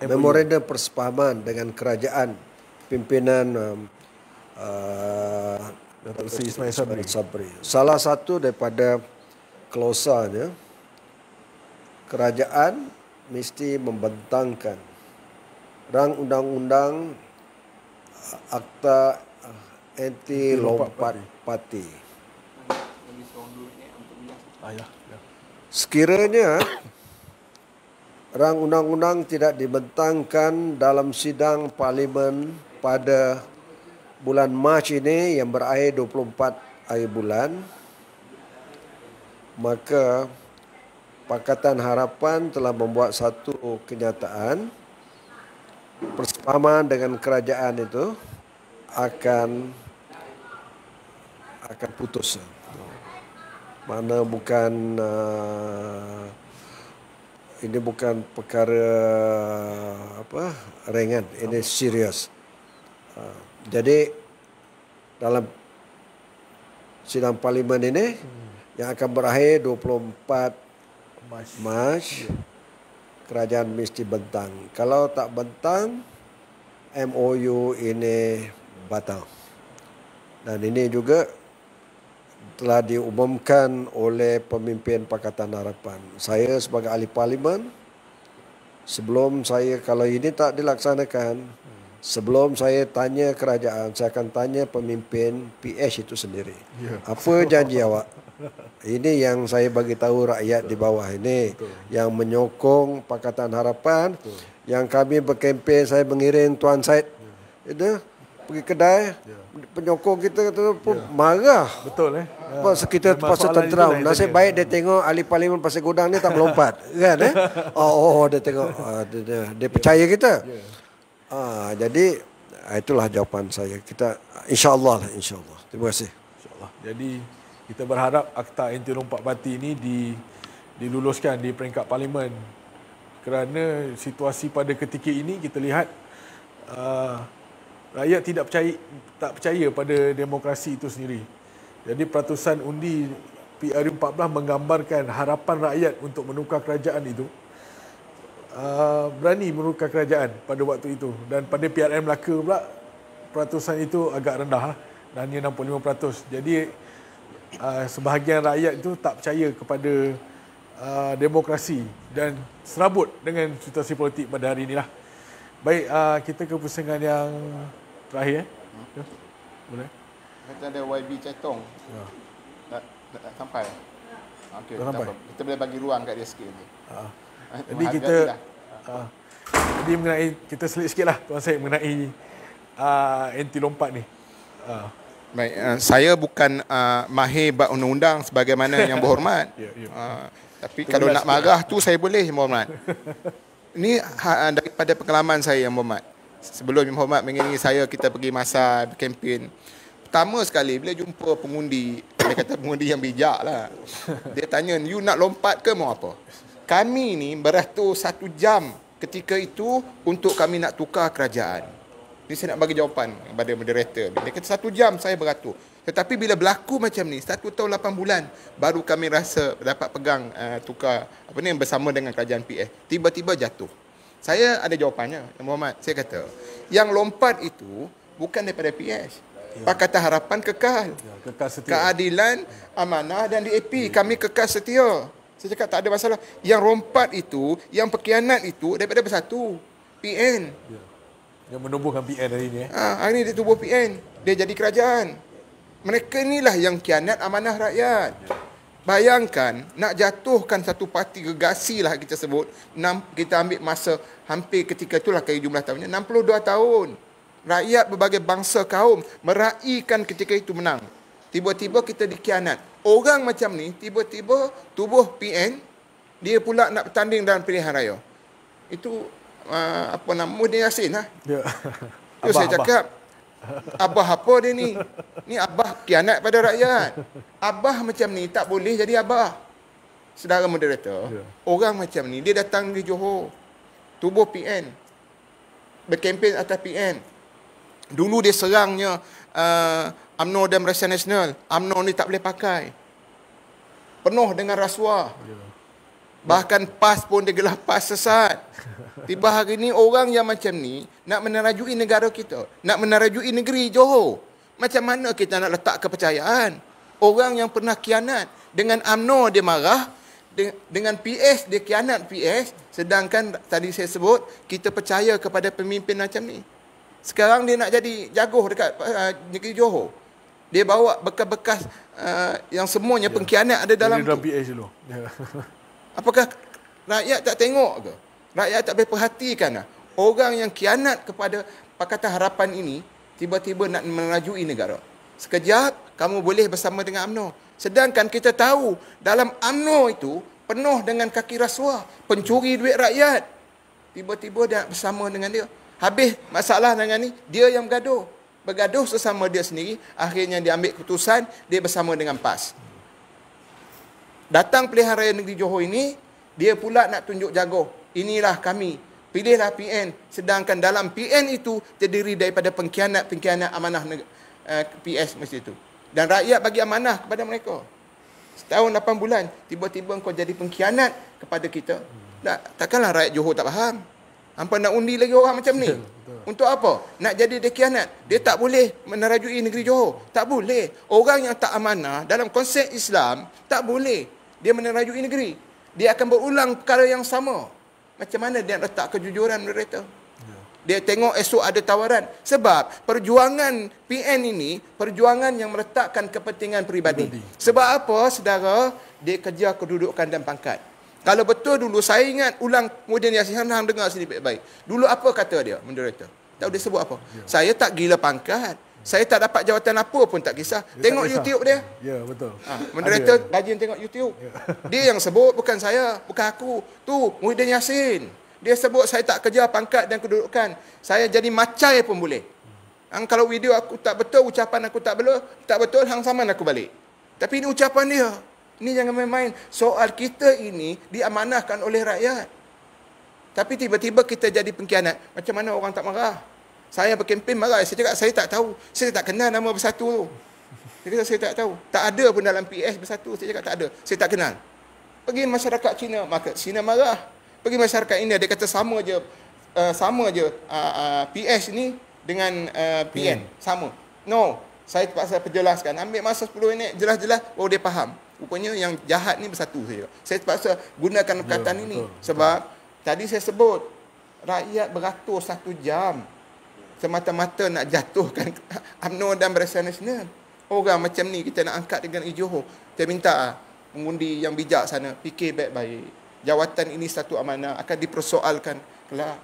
memorandum persefahaman dengan kerajaan pimpinan Datuk Seri Ismail Sabri. Salah satu daripada klausanya, kerajaan mesti membentangkan rang undang-undang Akta Anti Lompat Parti. Sekiranya rang undang-undang tidak dibentangkan dalam sidang parlimen pada bulan Mac ini yang berakhir 24 akhir bulan, maka Pakatan Harapan telah membuat satu kenyataan persefahaman dengan kerajaan itu akan putus. Mana bukan ini bukan perkara ringan, ini serius. Jadi dalam sidang parlimen ini yang akan berakhir 24 Mac, kerajaan mesti bentang. Kalau tak bentang, MOU ini batal. Dan ini juga telah diumumkan oleh pemimpin Pakatan Harapan. Saya sebagai ahli parlimen, sebelum saya, kalau ini tak dilaksanakan, sebelum saya tanya kerajaan, saya akan tanya pemimpin PH itu sendiri. Apa janji awak? Ini yang saya bagi tahu rakyat di bawah ini. Betul. Yang menyokong Pakatan Harapan. Betul. Yang kami berkempen, saya mengirim Tuan Syed itu pergi kedai. Penyokong kita pun marah. Betul Kita terpaksa tenteram. Nasib baik dia tengok ahli parlimen Pasir Gudang ni tak melompat. Kan dia tengok dia percaya kita. Jadi itulah jawapan saya. Kita insya-Allah. Terima kasih. Insya-Allah. Jadi kita berharap Akta Anti Lompat Parti ini diluluskan di peringkat parlimen, kerana situasi pada ketika ini kita lihat rakyat tak percaya pada demokrasi itu sendiri. Jadi peratusan undi PRU14 menggambarkan harapan rakyat untuk menukar kerajaan itu, berani menukar kerajaan pada waktu itu, dan pada PRN Melaka pula peratusan itu agak rendah, hanya 65%. Jadi sebahagian rakyat itu tak percaya kepada demokrasi dan serabut dengan situasi politik pada hari inilah. Baik, kita ke pusingan yang terakhir. Boleh? Kita ada YB Cetong. Tak sampai. Okey, tak sampai. Kita boleh bagi ruang kat dia sikit ni. Jadi jadi mengenai, kita selit sikitlah Tuan Syed mengenai anti lompat ni. Baik, saya bukan mahir bab undang-undang sebagaimana yang berhormat. Tapi kalau nak marah tu saya boleh, Yang Berhormat. Ini daripada pengalaman saya, Yang Berhormat. Sebelum Yang Berhormat mengiringi saya, kita pergi masa kempen. Pertama sekali bila jumpa pengundi, dia kata pengundi yang bijak lah. Dia tanya, you nak lompat ke mau apa? Kami ni beratur 1 jam ketika itu untuk kami nak tukar kerajaan. Ini saya nak bagi jawapan kepada moderator. Dia kata 1 jam saya beratur. Tetapi bila berlaku macam ni, 1 tahun 8 bulan, baru kami rasa dapat pegang tukar bersama dengan kerajaan PS. Tiba-tiba jatuh. Saya ada jawapannya, Yang Berhormat. Saya kata, yang lompat itu bukan daripada PS. Pakatan Harapan kekal. Kekal setia. Keadilan, amanah dan DAP. Kami kekal setia. Saya cakap tak ada masalah. Yang rompat itu, yang pengkhianat itu daripada bersatu. PN. Yang menubuhkan PN hari ini. Hari ini dia tubuh PN. Dia jadi kerajaan. Mereka inilah yang khianat amanah rakyat. Bayangkan, nak jatuhkan satu parti gegasi lah kita sebut. Kita ambil masa hampir ketika itulah kali jumlah tahunnya. 62 tahun. Rakyat berbagai bangsa kaum meraihkan ketika itu menang. Tiba-tiba kita dikhianat. Orang macam ni, tiba-tiba tubuh PN, dia pula nak bertanding dalam pilihan raya. Itu Muhyiddin Yassin lah. Ya. Itu saya cakap, Abah apa dia ni? Ni abah kianat pada rakyat. Abah macam ni tak boleh jadi abah. Saudara moderator, orang macam ni dia datang di Johor, tubuh PN, berkempen atas PN. Dulu dia serangnya UMNO dan Barisan Nasional. UMNO ni tak boleh pakai. Penuh dengan rasuah. Bahkan PAS pun dia gelar PAS sesat. Tiba hari ni orang yang macam ni nak menerajui negara kita, nak menerajui negeri Johor. Macam mana kita nak letak kepercayaan? Orang yang pernah kianat dengan UMNO dia marah, dengan PS dia kianat PS, sedangkan tadi saya sebut kita percaya kepada pemimpin macam ni. Sekarang dia nak jadi jaguh dekat negeri Johor. Dia bawa bekas-bekas yang semuanya pengkhianat ada dalam tu. PS dulu. Apakah rakyat tak tengok ke? Rakyat tak boleh perhatikan lah. Orang yang khianat kepada Pakatan Harapan ini tiba-tiba nak merajui negara. Sekejap kamu boleh bersama dengan UMNO. Sedangkan kita tahu dalam UMNO itu penuh dengan kaki rasuah, pencuri duit rakyat. Tiba-tiba dia bersama dengan dia. Habis masalah dengan ni, dia yang bergaduh. Bergaduh sesama dia sendiri, akhirnya dia ambil keputusan, dia bersama dengan PAS. Datang pilihan raya negeri Johor ini, dia pula nak tunjuk jagoh. Inilah kami, pilihlah PN. Sedangkan dalam PN itu terdiri daripada pengkhianat-pengkhianat amanah PS mesti itu. Dan rakyat bagi amanah kepada mereka. Setahun 8 bulan, tiba-tiba kau jadi pengkhianat kepada kita. Takkanlah rakyat Johor tak faham. Hampa nak undi lagi orang macam ni? Untuk apa? Nak jadi dia khianat. Dia tak boleh menerajui negeri Johor. Tak boleh. Orang yang tak amanah dalam konsep Islam, tak boleh dia menerajui negeri. Dia akan berulang perkara yang sama. Macam mana dia letak kejujuran mereka? Dia tengok esok ada tawaran. Sebab perjuangan PN ini, perjuangan yang meletakkan kepentingan peribadi. Sebab apa, saudara? Dia kejar kedudukan dan pangkat. Kalau betul dulu, saya ingat ulang kemudian Yasin, hang dengar sini baik-baik. Dulu apa kata dia, moderator? Tahu dia sebut apa? Saya tak gila pangkat. Saya tak dapat jawatan apa pun tak kisah. Tengok YouTube dia. Ya, betul. Moderator rajin tengok YouTube. Dia yang sebut, bukan saya, bukan aku. Tu, Muhyiddin Yassin. Dia sebut saya tak kejar pangkat dan kedudukan. Saya jadi macai pun boleh. Kalau video aku tak betul, ucapan aku tak betul, hang saman aku balik. Tapi ini ucapan dia. Ini jangan main-main. Soal kita ini diamanahkan oleh rakyat. Tapi tiba-tiba kita jadi pengkhianat. Macam mana orang tak marah? Saya berkempen marah. Saya cakap saya tak tahu. Saya tak kenal nama Bersatu tu. Dia kata saya tak tahu. Tak ada pun dalam PS Bersatu. Saya cakap tak ada. Saya tak kenal. Pergi masyarakat Cina. Maka Cina marah. Pergi masyarakat India. Dia kata sama je PS ni dengan PN. Sama. No. Saya terpaksa perjelaskan. Ambil masa 10 minit. Jelas-jelas. Oh dia faham. Rupanya yang jahat ni Bersatu saya. Saya terpaksa gunakan perkataan ini. Sebab tadi saya sebut rakyat beratur 1 jam semata-mata nak jatuhkan UMNO dan Barisan Nasional. Orang macam ni kita nak angkat dengan Johor. Saya minta pengundi yang bijak sana fikir baik-baik. Jawatan ini satu amanah akan dipersoalkan kelak.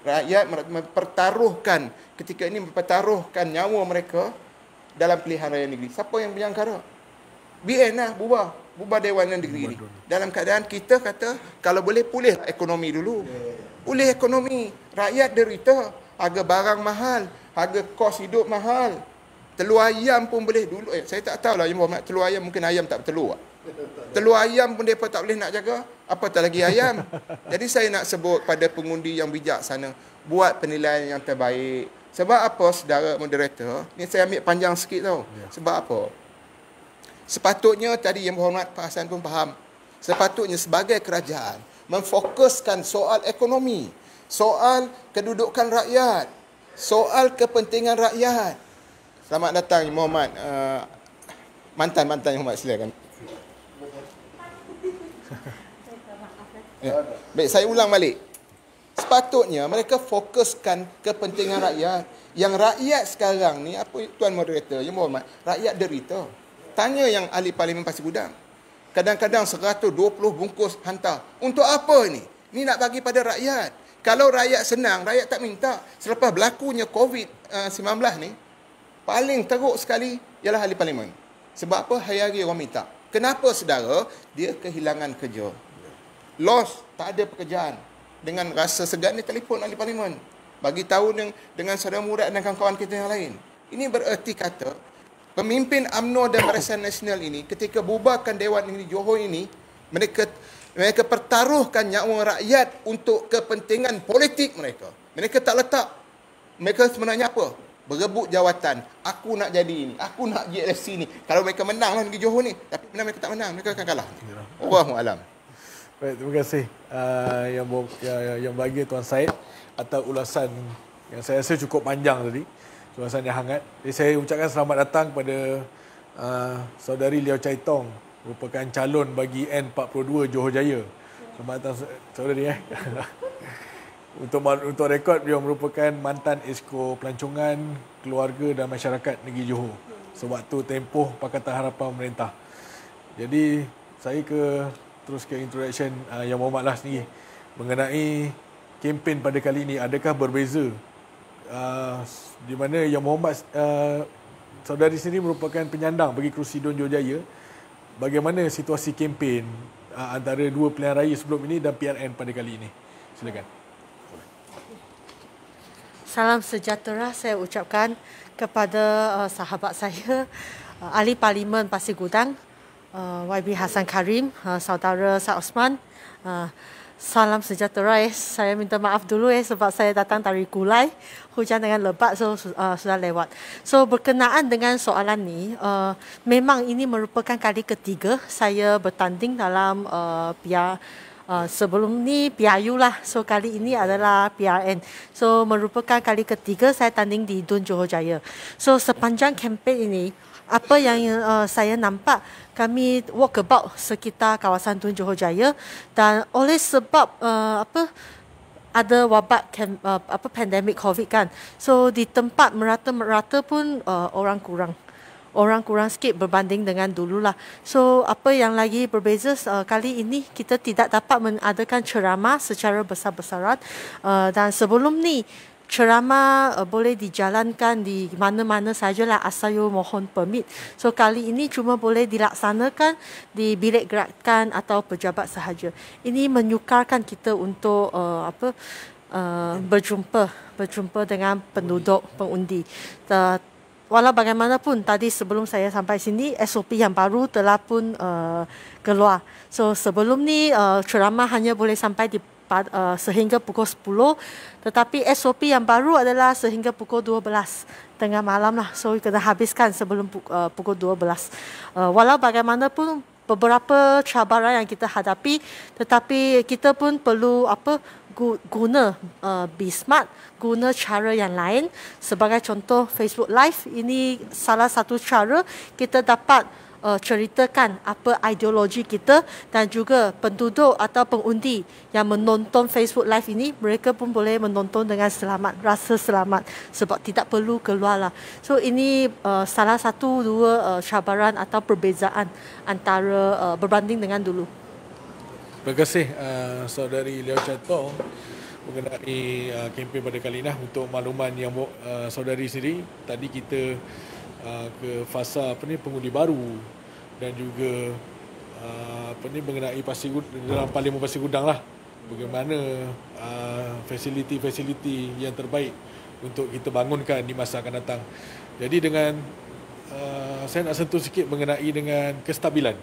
Rakyat mempertaruhkan ketika ini mempertaruhkan nyawa mereka dalam pilihan raya negeri. Siapa yang berjangkara? BN lah, bubar Dewan Negeri ini. Dalam keadaan kita kata, kalau boleh pulih ekonomi dulu. Pulih ekonomi. Rakyat derita. Harga barang mahal. Harga kos hidup mahal. Telur ayam pun boleh dulu. Saya tak tahulah, telur ayam mungkin ayam tak bertelur. Telur ayam pun mereka tak boleh nak jaga. Apatah lagi ayam. Jadi saya nak sebut pada pengundi yang bijak sana. Buat penilaian yang terbaik. Sebab apa, saudara moderator? Ni saya ambil panjang sikit tau. Sebab apa? Sepatutnya tadi yang berhormat Pak Hassan pun faham. Sepatutnya sebagai kerajaan memfokuskan soal ekonomi, soal kedudukan rakyat, soal kepentingan rakyat. Selamat datang Yang Berhormat mantan-mantan Yang Berhormat, silakan. Ya. Baik, saya ulang balik. Sepatutnya mereka fokuskan kepentingan rakyat. Yang rakyat sekarang ni, apa Tuan Moderator, Yang Berhormat, rakyat derita. Tanya yang ahli parlimen Pasir Gudang. Kadang-kadang 120 bungkus hantar. Untuk apa ni? Ni nak bagi pada rakyat. Kalau rakyat senang, rakyat tak minta. Selepas berlakunya COVID-19 ni, paling teruk sekali ialah ahli parlimen. Sebab apa? Hari-hari orang minta. Kenapa, saudara? Dia kehilangan kerja. Loss, tak ada pekerjaan. Dengan rasa segan ni telefon ahli parlimen. Bagi tahu dengan saudara Murad dan kawan-kawan kita yang lain. Ini bererti kata pemimpin UMNO dan Barisan Nasional ini ketika bubarkan Dewan Negeri Johor ini, mereka pertaruhkan nyawa rakyat untuk kepentingan politik mereka. Mereka tak letak. Mereka sebenarnya apa? Berebut jawatan. Aku nak jadi ini. Aku nak jadi sini. Kalau mereka menang lah Negeri Johor ni. Tapi bila mereka tak menang, mereka akan kalah. Wallahualam. Baik, terima kasih yang bagi Tuan Syed atas ulasan yang saya rasa cukup panjang tadi. Ulasan yang hangat. Jadi saya ucapkan selamat datang kepada saudari Liao Chai Tong, merupakan calon bagi N42 Johor Jaya. Selamat datang saudari. Untuk rekod, beliau merupakan mantan Esko Pelancongan Keluarga dan Masyarakat Negeri Johor sewaktu tempoh Pakatan Harapan Pemerintah. Jadi saya terus ke introduction Yang Mohamad lah sendiri mengenai kempen pada kali ini. Adakah berbeza di mana Yang Mohamad saudari sendiri merupakan penyandang bagi kerusi Dun Johor Jaya. Bagaimana situasi kempen antara dua pilihan raya sebelum ini dan PRN pada kali ini? Silakan. Salam sejahtera saya ucapkan kepada sahabat saya, Ahli Parlimen Pasir Gudang, YB Hassan Karim, saudara Sa'ad Osman. Salam sejahtera. Saya minta maaf dulu sebab saya datang dari Kulai. Hujan dengan lebat, sudah lewat. So berkenaan dengan soalan ni, memang ini merupakan kali ketiga saya bertanding dalam sebelum ni PRU lah. So kali ini adalah PRN. So merupakan kali ketiga saya tanding di Dun Johor Jaya. So sepanjang kempen ini, apa yang saya nampak, kami walkabout sekitar kawasan Dun Johor Jaya, dan oleh sebab ada wabak pandemik COVID kan. So di tempat merata-merata pun orang kurang sikit berbanding dengan dululah. So apa yang lagi berbeza kali ini, kita tidak dapat mengadakan ceramah secara besar-besaran, dan sebelum ni ceramah boleh dijalankan di mana-mana sajalah asal you mohon permit. So kali ini cuma boleh dilaksanakan di bilik gerakan atau pejabat sahaja. Ini menyukarkan kita untuk berjumpa dengan penduduk pengundi. Walau bagaimanapun, tadi sebelum saya sampai sini, SOP yang baru telah pun keluar. So sebelum ni ceramah hanya boleh sampai sehingga pukul 10, tetapi SOP yang baru adalah sehingga pukul 12 tengah malam lah. So kena habiskan sebelum pukul 12. Walau bagaimanapun, beberapa cabaran yang kita hadapi, tetapi kita pun perlu guna be smart, guna cara yang lain. Sebagai contoh, Facebook Live ini salah satu cara kita dapat ceritakan apa ideologi kita, dan juga penduduk atau pengundi yang menonton Facebook Live ini, mereka pun boleh menonton dengan selamat, rasa selamat sebab tidak perlu keluar lah. So ini salah satu dua cabaran atau perbezaan antara berbanding dengan dulu. Terima kasih saudari Liao Chai Tong mengenai kempen pada kali ini. Untuk makluman yang saudari sendiri, tadi kita ke fasa pengundi baru dan juga mengenai dalam Parlimen Pasir Gudang lah, bagaimana fasiliti-fasiliti yang terbaik untuk kita bangunkan di masa akan datang. Jadi dengan saya nak sentuh sikit mengenai dengan kestabilan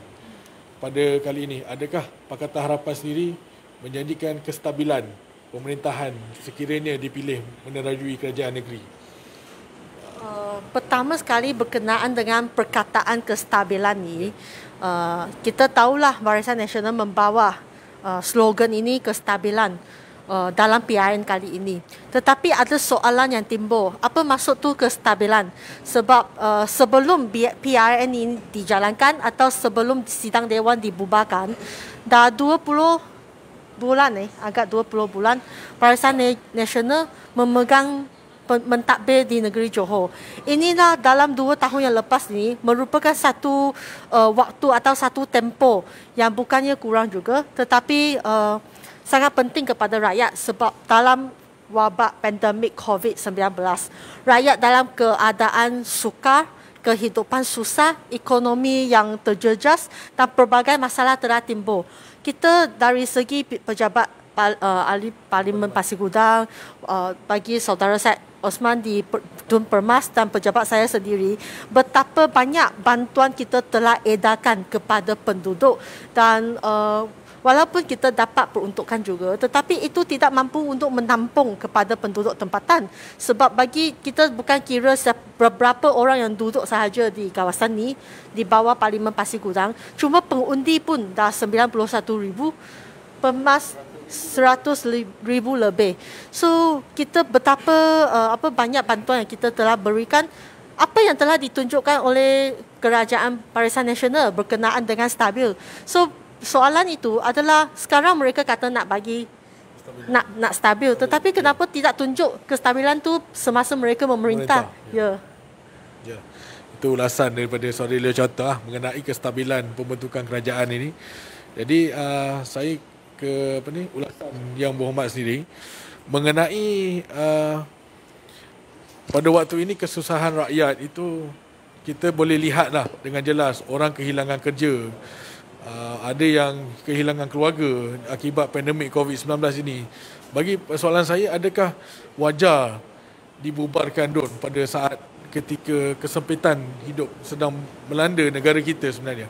pada kali ini. Adakah Pakatan Harapan sendiri menjanjikan kestabilan pemerintahan sekiranya dipilih menerajui kerajaan negeri? Pertama sekali berkenaan dengan perkataan kestabilan ni, kita tahulah Barisan Nasional membawa slogan ini, kestabilan, dalam PRN kali ini. Tetapi ada soalan yang timbul, apa maksud tu kestabilan? Sebab sebelum PRN ini dijalankan atau sebelum sidang Dewan dibubarkan, dah 20 bulan agak 20 bulan Barisan Nasional memegang mentadbir di negeri Johor. Inilah dalam 2 tahun yang lepas ni merupakan satu waktu atau satu tempo yang bukannya kurang juga, tetapi sangat penting kepada rakyat, sebab dalam wabak pandemik COVID-19, rakyat dalam keadaan sukar, kehidupan susah, ekonomi yang terjejas dan pelbagai masalah telah timbul. Kita dari segi pejabat ahli Parlimen Pasir Gudang, bagi saudara saya Osman di Tun Permas dan pejabat saya sendiri, betapa banyak bantuan kita telah edarkan kepada penduduk dan walaupun kita dapat peruntukan juga, tetapi itu tidak mampu untuk menampung kepada penduduk tempatan. Sebab bagi kita bukan kira beberapa orang yang duduk sahaja di kawasan ni, di bawah Parlimen Pasir Gudang, cuma pengundi pun dah 91,000, Permas 100,000 lebih. So, kita betapa banyak bantuan yang kita telah berikan. Apa yang telah ditunjukkan oleh Kerajaan Barisan Nasional berkenaan dengan stabil. So, soalan itu adalah sekarang mereka kata nak bagi nak stabil, tetapi kenapa tidak tunjuk kestabilan tu semasa mereka memerintah? Ya. Ya. Itu ulasan daripada Saudara Leo contoh mengenai kestabilan pembentukan kerajaan ini. Jadi saya ke ulasan Yang Berhormat sendiri mengenai pada waktu ini kesusahan rakyat itu kita boleh lihatlah dengan jelas, orang kehilangan kerja. Ada yang kehilangan keluarga akibat pandemik COVID-19 ini. Bagi soalan saya, adakah wajar dibubarkan DUN pada saat ketika kesempitan hidup sedang melanda negara kita sebenarnya?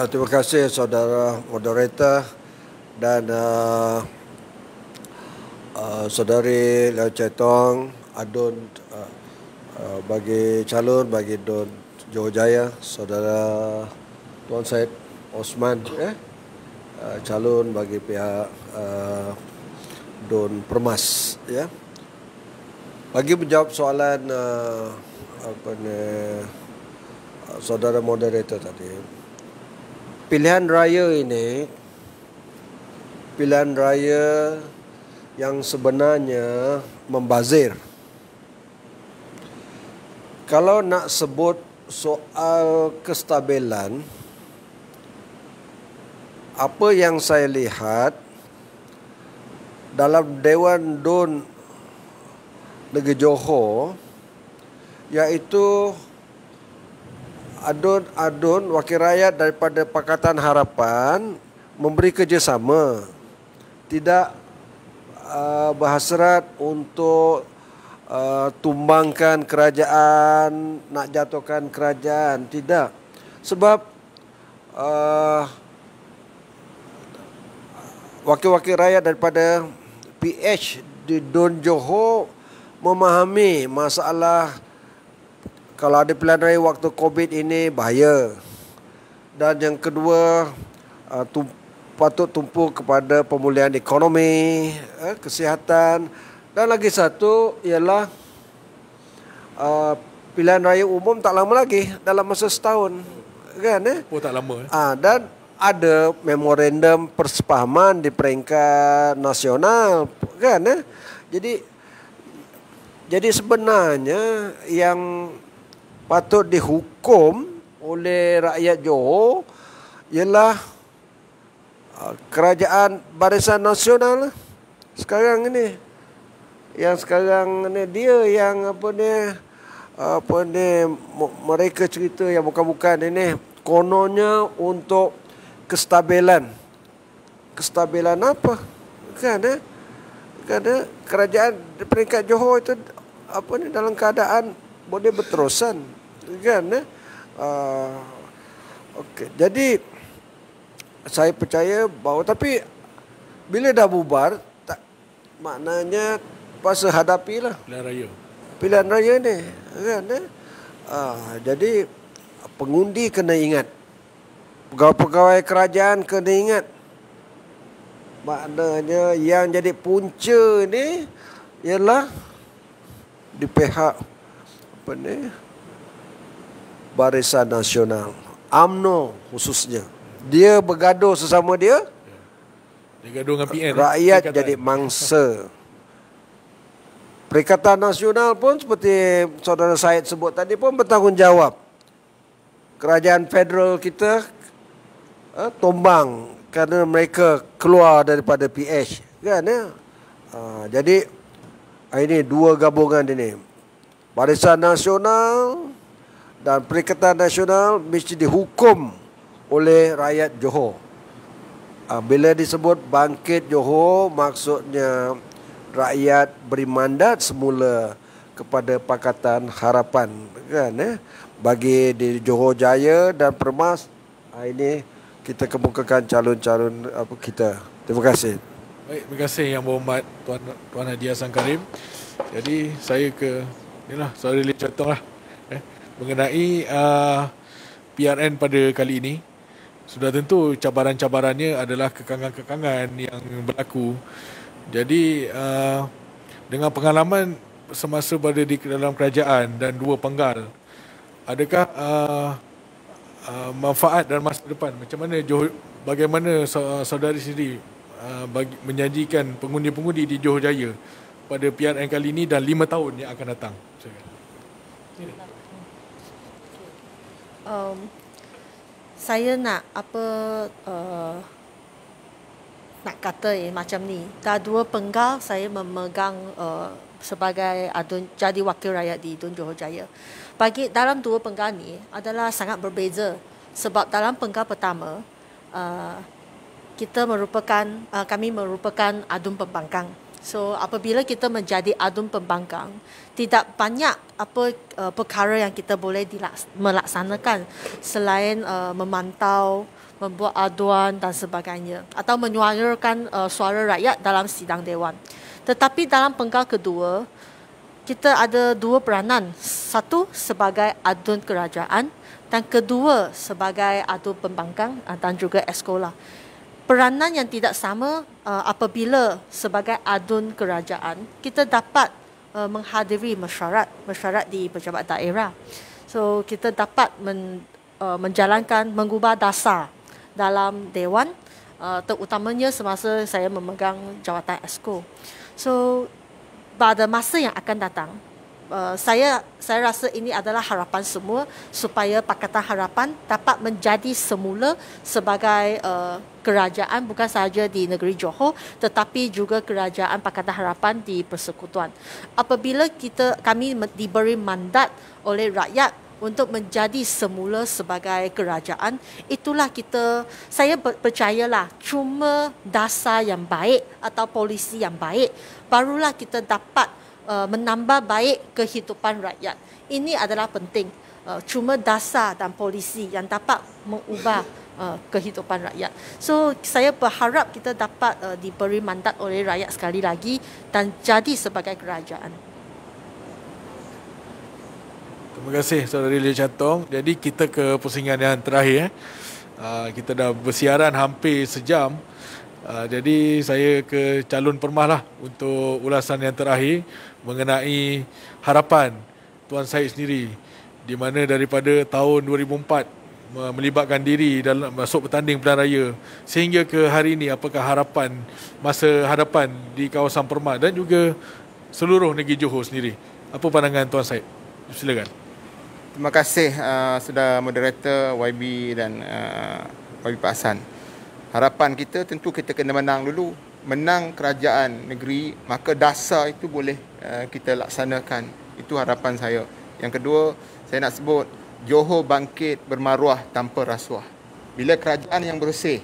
Terima kasih saudara moderator dan saudari Leo Cetong, Adun bagi calon bagi DUN Johor Jaya, saudara Tuan Syed Osman calon bagi pihak DUN Permas, ya. Bagi menjawab soalan saudara moderator tadi, pilihan raya ini pilihan raya yang sebenarnya membazir. Kalau nak sebut soal kestabilan, apa yang saya lihat dalam Dewan DUN Negeri Johor, iaitu adun wakil rakyat daripada Pakatan Harapan memberi kerjasama, tidak berhasrat untuk tumbangkan kerajaan, nak jatuhkan kerajaan, tidak. Sebab wakil-wakil rakyat daripada PH di DUN Johor memahami masalah kalau ada pilihan raya waktu COVID ini bahaya. Dan yang kedua, patut tumpu kepada pemulihan ekonomi, kesihatan. Dan lagi satu ialah pilihan raya umum tak lama lagi, dalam masa setahun, kan? Oh, tak lama. Dan ada memorandum persepahaman di peringkat nasional, kan? Jadi sebenarnya yang patut dihukum oleh rakyat Johor ialah Kerajaan Barisan Nasional sekarang ini. Yang sekarang ni dia yang mereka cerita yang bukan-bukan ini kononnya untuk kestabilan. Kestabilan apa? Kan kerajaan di peringkat Johor itu dalam keadaan boleh berterusan, kan? Okey. Jadi saya percaya bahawa, tapi bila dah bubar, tak maknanya pasal hadapilah pilihan raya ni, kan? Jadi pengundi kena ingat, pegawai-pegawai kerajaan kena ingat, maknanya yang jadi punca ni ialah di pihak Barisan Nasional, UMNO khususnya. Dia bergaduh sesama dia. Dia gaduh dengan PN. Rakyat jadi mangsa. Perikatan Nasional pun seperti saudara Syed sebut tadi pun bertanggungjawab. Kerajaan federal kita tumbang kerana mereka keluar daripada PH, kan? Jadi ini dua gabungan ini, Barisan Nasional dan Perikatan Nasional mesti dihukum oleh rakyat Johor. Bila disebut bangkit Johor, maksudnya rakyat beri mandat semula kepada Pakatan Harapan, kan? Bagi di Johor Jaya dan Permas, ini kita kemukakan calon-calon kita. Terima kasih. Baik, terima kasih Yang Berhormat Tuan Haji Hassan Karim. Jadi saya ke inilah Saudara Lee Chua lah mengenai PRN pada kali ini. Sudah tentu cabaran-cabarannya adalah kekangan-kekangan yang berlaku. Jadi dengan pengalaman semasa berada di dalam kerajaan dan dua penggal, adakah manfaat dan masa depan macam mana bagaimana saudari sendiri menjanjikan pengundi-pengundi di Johor Jaya pada PRN kali ini dan 5 tahun yang akan datang? Saya nak nak kata macam ni. Dah 2 penggal saya memegang sebagai jadi wakil rakyat di Dun Johor Jaya. Bagi dalam 2 penggal ni adalah sangat berbeza. Sebab dalam penggal pertama kami merupakan adun pembangkang. So apabila kita menjadi adun pembangkang, tidak banyak perkara yang kita boleh melaksanakan selain memantau, membuat aduan dan sebagainya, atau menyuarakan suara rakyat dalam sidang dewan. Tetapi dalam penggal kedua, kita ada 2 peranan. Satu sebagai adun kerajaan dan kedua sebagai adun pembangkang dan juga eskola. Peranan yang tidak sama apabila sebagai adun kerajaan, kita dapat menghadiri mesyuarat di pejabat daerah. So kita dapat menjalankan, mengubah dasar dalam dewan, terutamanya semasa saya memegang jawatan esko. So pada masa yang akan datang, saya rasa ini adalah harapan semua supaya Pakatan Harapan dapat menjadi semula sebagai kerajaan bukan sahaja di negeri Johor tetapi juga kerajaan Pakatan Harapan di Persekutuan. Apabila kami diberi mandat oleh rakyat untuk menjadi semula sebagai kerajaan, itulah saya percayalah cuma dasar yang baik atau polisi yang baik barulah kita dapat menambah baik kehidupan rakyat. Ini adalah penting. Cuma dasar dan polisi yang dapat mengubah kehidupan rakyat. So saya berharap kita dapat diberi mandat oleh rakyat sekali lagi dan jadi sebagai kerajaan. Terima kasih Saudari Lee Chatong. Jadi kita ke pusingan yang terakhir. Kita dah bersiaran hampir sejam. Jadi saya ke calon Permah lah untuk ulasan yang terakhir mengenai harapan Tuan Syed sendiri, di mana daripada tahun 2004 melibatkan diri dalam masuk bertanding pilihan raya sehingga ke hari ini, apakah masa hadapan di kawasan Permah dan juga seluruh negeri Johor sendiri? Apa pandangan Tuan Syed? Silakan. Terima kasih sudah moderator YB dan YB Pak Hassan. Harapan kita tentu kita kena menang dulu. Menang kerajaan negeri, maka dasar itu boleh kita laksanakan. Itu harapan saya. Yang kedua, saya nak sebut Johor bangkit bermaruah tanpa rasuah. Bila kerajaan yang bersih,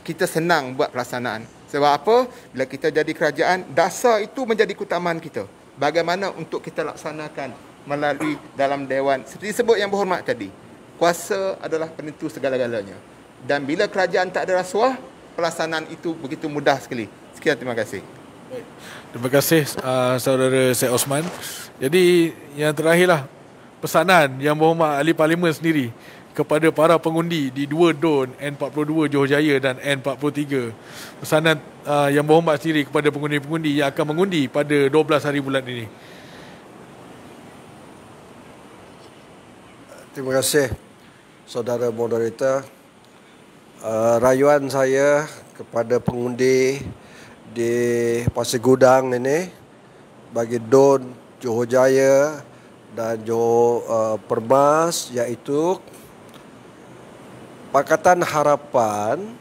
kita senang buat pelaksanaan. Sebab apa? Bila kita jadi kerajaan, dasar itu menjadi keutamaan kita. Bagaimana untuk kita laksanakan melalui dalam dewan. Seperti sebut Yang Berhormat tadi, kuasa adalah penentu segala-galanya. Dan bila kerajaan tak ada rasuah, pelaksanaan itu begitu mudah sekali. Sekian, terima kasih. Terima kasih Saudara Syed Osman. Jadi yang terakhirlah pesanan Yang Berhormat Ahli Parlimen sendiri kepada para pengundi di 2 DUN N42 Johor Jaya dan N43. Pesanan Yang Berhormat sendiri kepada pengundi-pengundi yang akan mengundi pada 12 hari bulan ini. Terima kasih Saudara Moderator. Rayuan saya kepada pengundi di Pasir Gudang ini bagi DUN Johor Jaya dan Johor Permas, iaitu Pakatan Harapan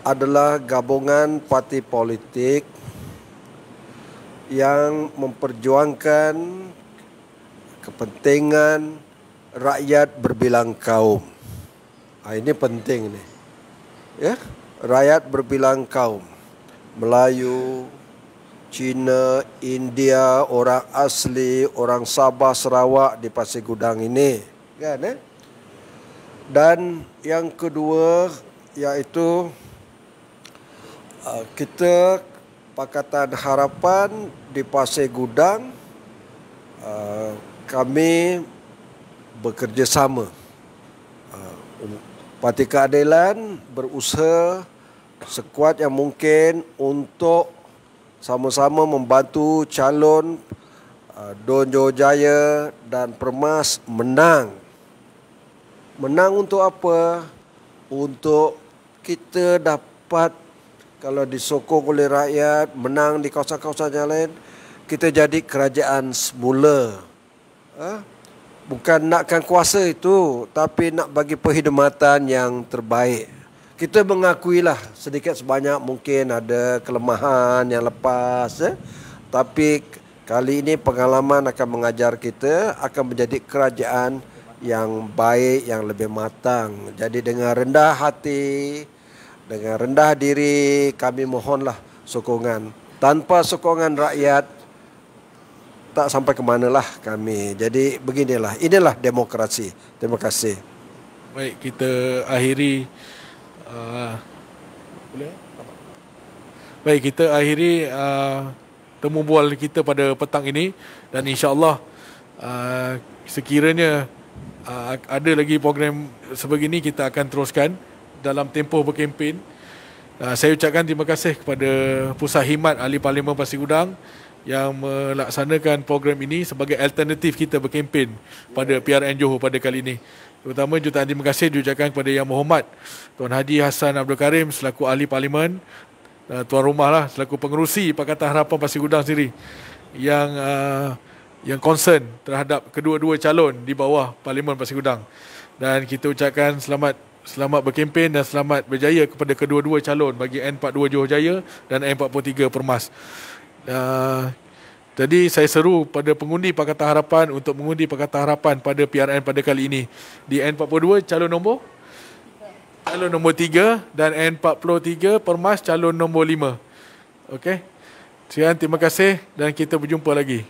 adalah gabungan parti politik yang memperjuangkan kepentingan rakyat berbilang kaum. Ini penting nih, ya. rakyat berbilang kaum, Melayu, Cina, India, orang asli, orang Sabah, Sarawak di Pasir Gudang ini, kan? Dan yang kedua iaitu kita Pakatan Harapan di Pasir Gudang, kami bekerjasama. Parti Keadilan berusaha sekuat yang mungkin untuk sama-sama membantu calon Don Johor Jaya dan Permas menang. Menang untuk apa? Untuk kita dapat, kalau disokong oleh rakyat, menang di kawasan-kawasan yang lain, kita jadi kerajaan semula. Bukan nakkan kuasa itu, tapi nak bagi perkhidmatan yang terbaik. Kita mengakuilah sedikit sebanyak mungkin ada kelemahan yang lepas, tapi kali ini pengalaman akan mengajar kita akan menjadi kerajaan yang baik, yang lebih matang. Jadi dengan rendah hati, dengan rendah diri, kami mohonlah sokongan. Tanpa sokongan rakyat, tak sampai ke manalah kami. Jadi beginilah, inilah demokrasi. Terima kasih. Baik, kita akhiri temu bual kita pada petang ini, dan insya-Allah sekiranya ada lagi program sebegini, kita akan teruskan dalam tempoh berkempen. Saya ucapkan terima kasih kepada Pusat Khidmat Ahli Parlimen Pasir Gudang yang melaksanakan program ini sebagai alternatif kita berkempen pada PRN Johor pada kali ini. Terutama jutaan terima kasih diucapkan kepada Yang Berhormat Tuan Haji Hassan Abdul Karim selaku Ahli Parlimen, Tuan Rumah lah selaku pengerusi Pakatan Harapan Pasir Gudang sendiri yang concern terhadap kedua-dua calon di bawah Parlimen Pasir Gudang. Dan kita ucapkan selamat berkempen dan selamat berjaya kepada kedua-dua calon bagi N42 Johor Jaya dan N43 Permas. Jadi saya seru pada pengundi Pakatan Harapan untuk mengundi Pakatan Harapan pada PRN pada kali ini. Di N42 calon nombor 3 dan N43 Permas calon nombor 5. Okey. Sekian, terima kasih dan kita berjumpa lagi.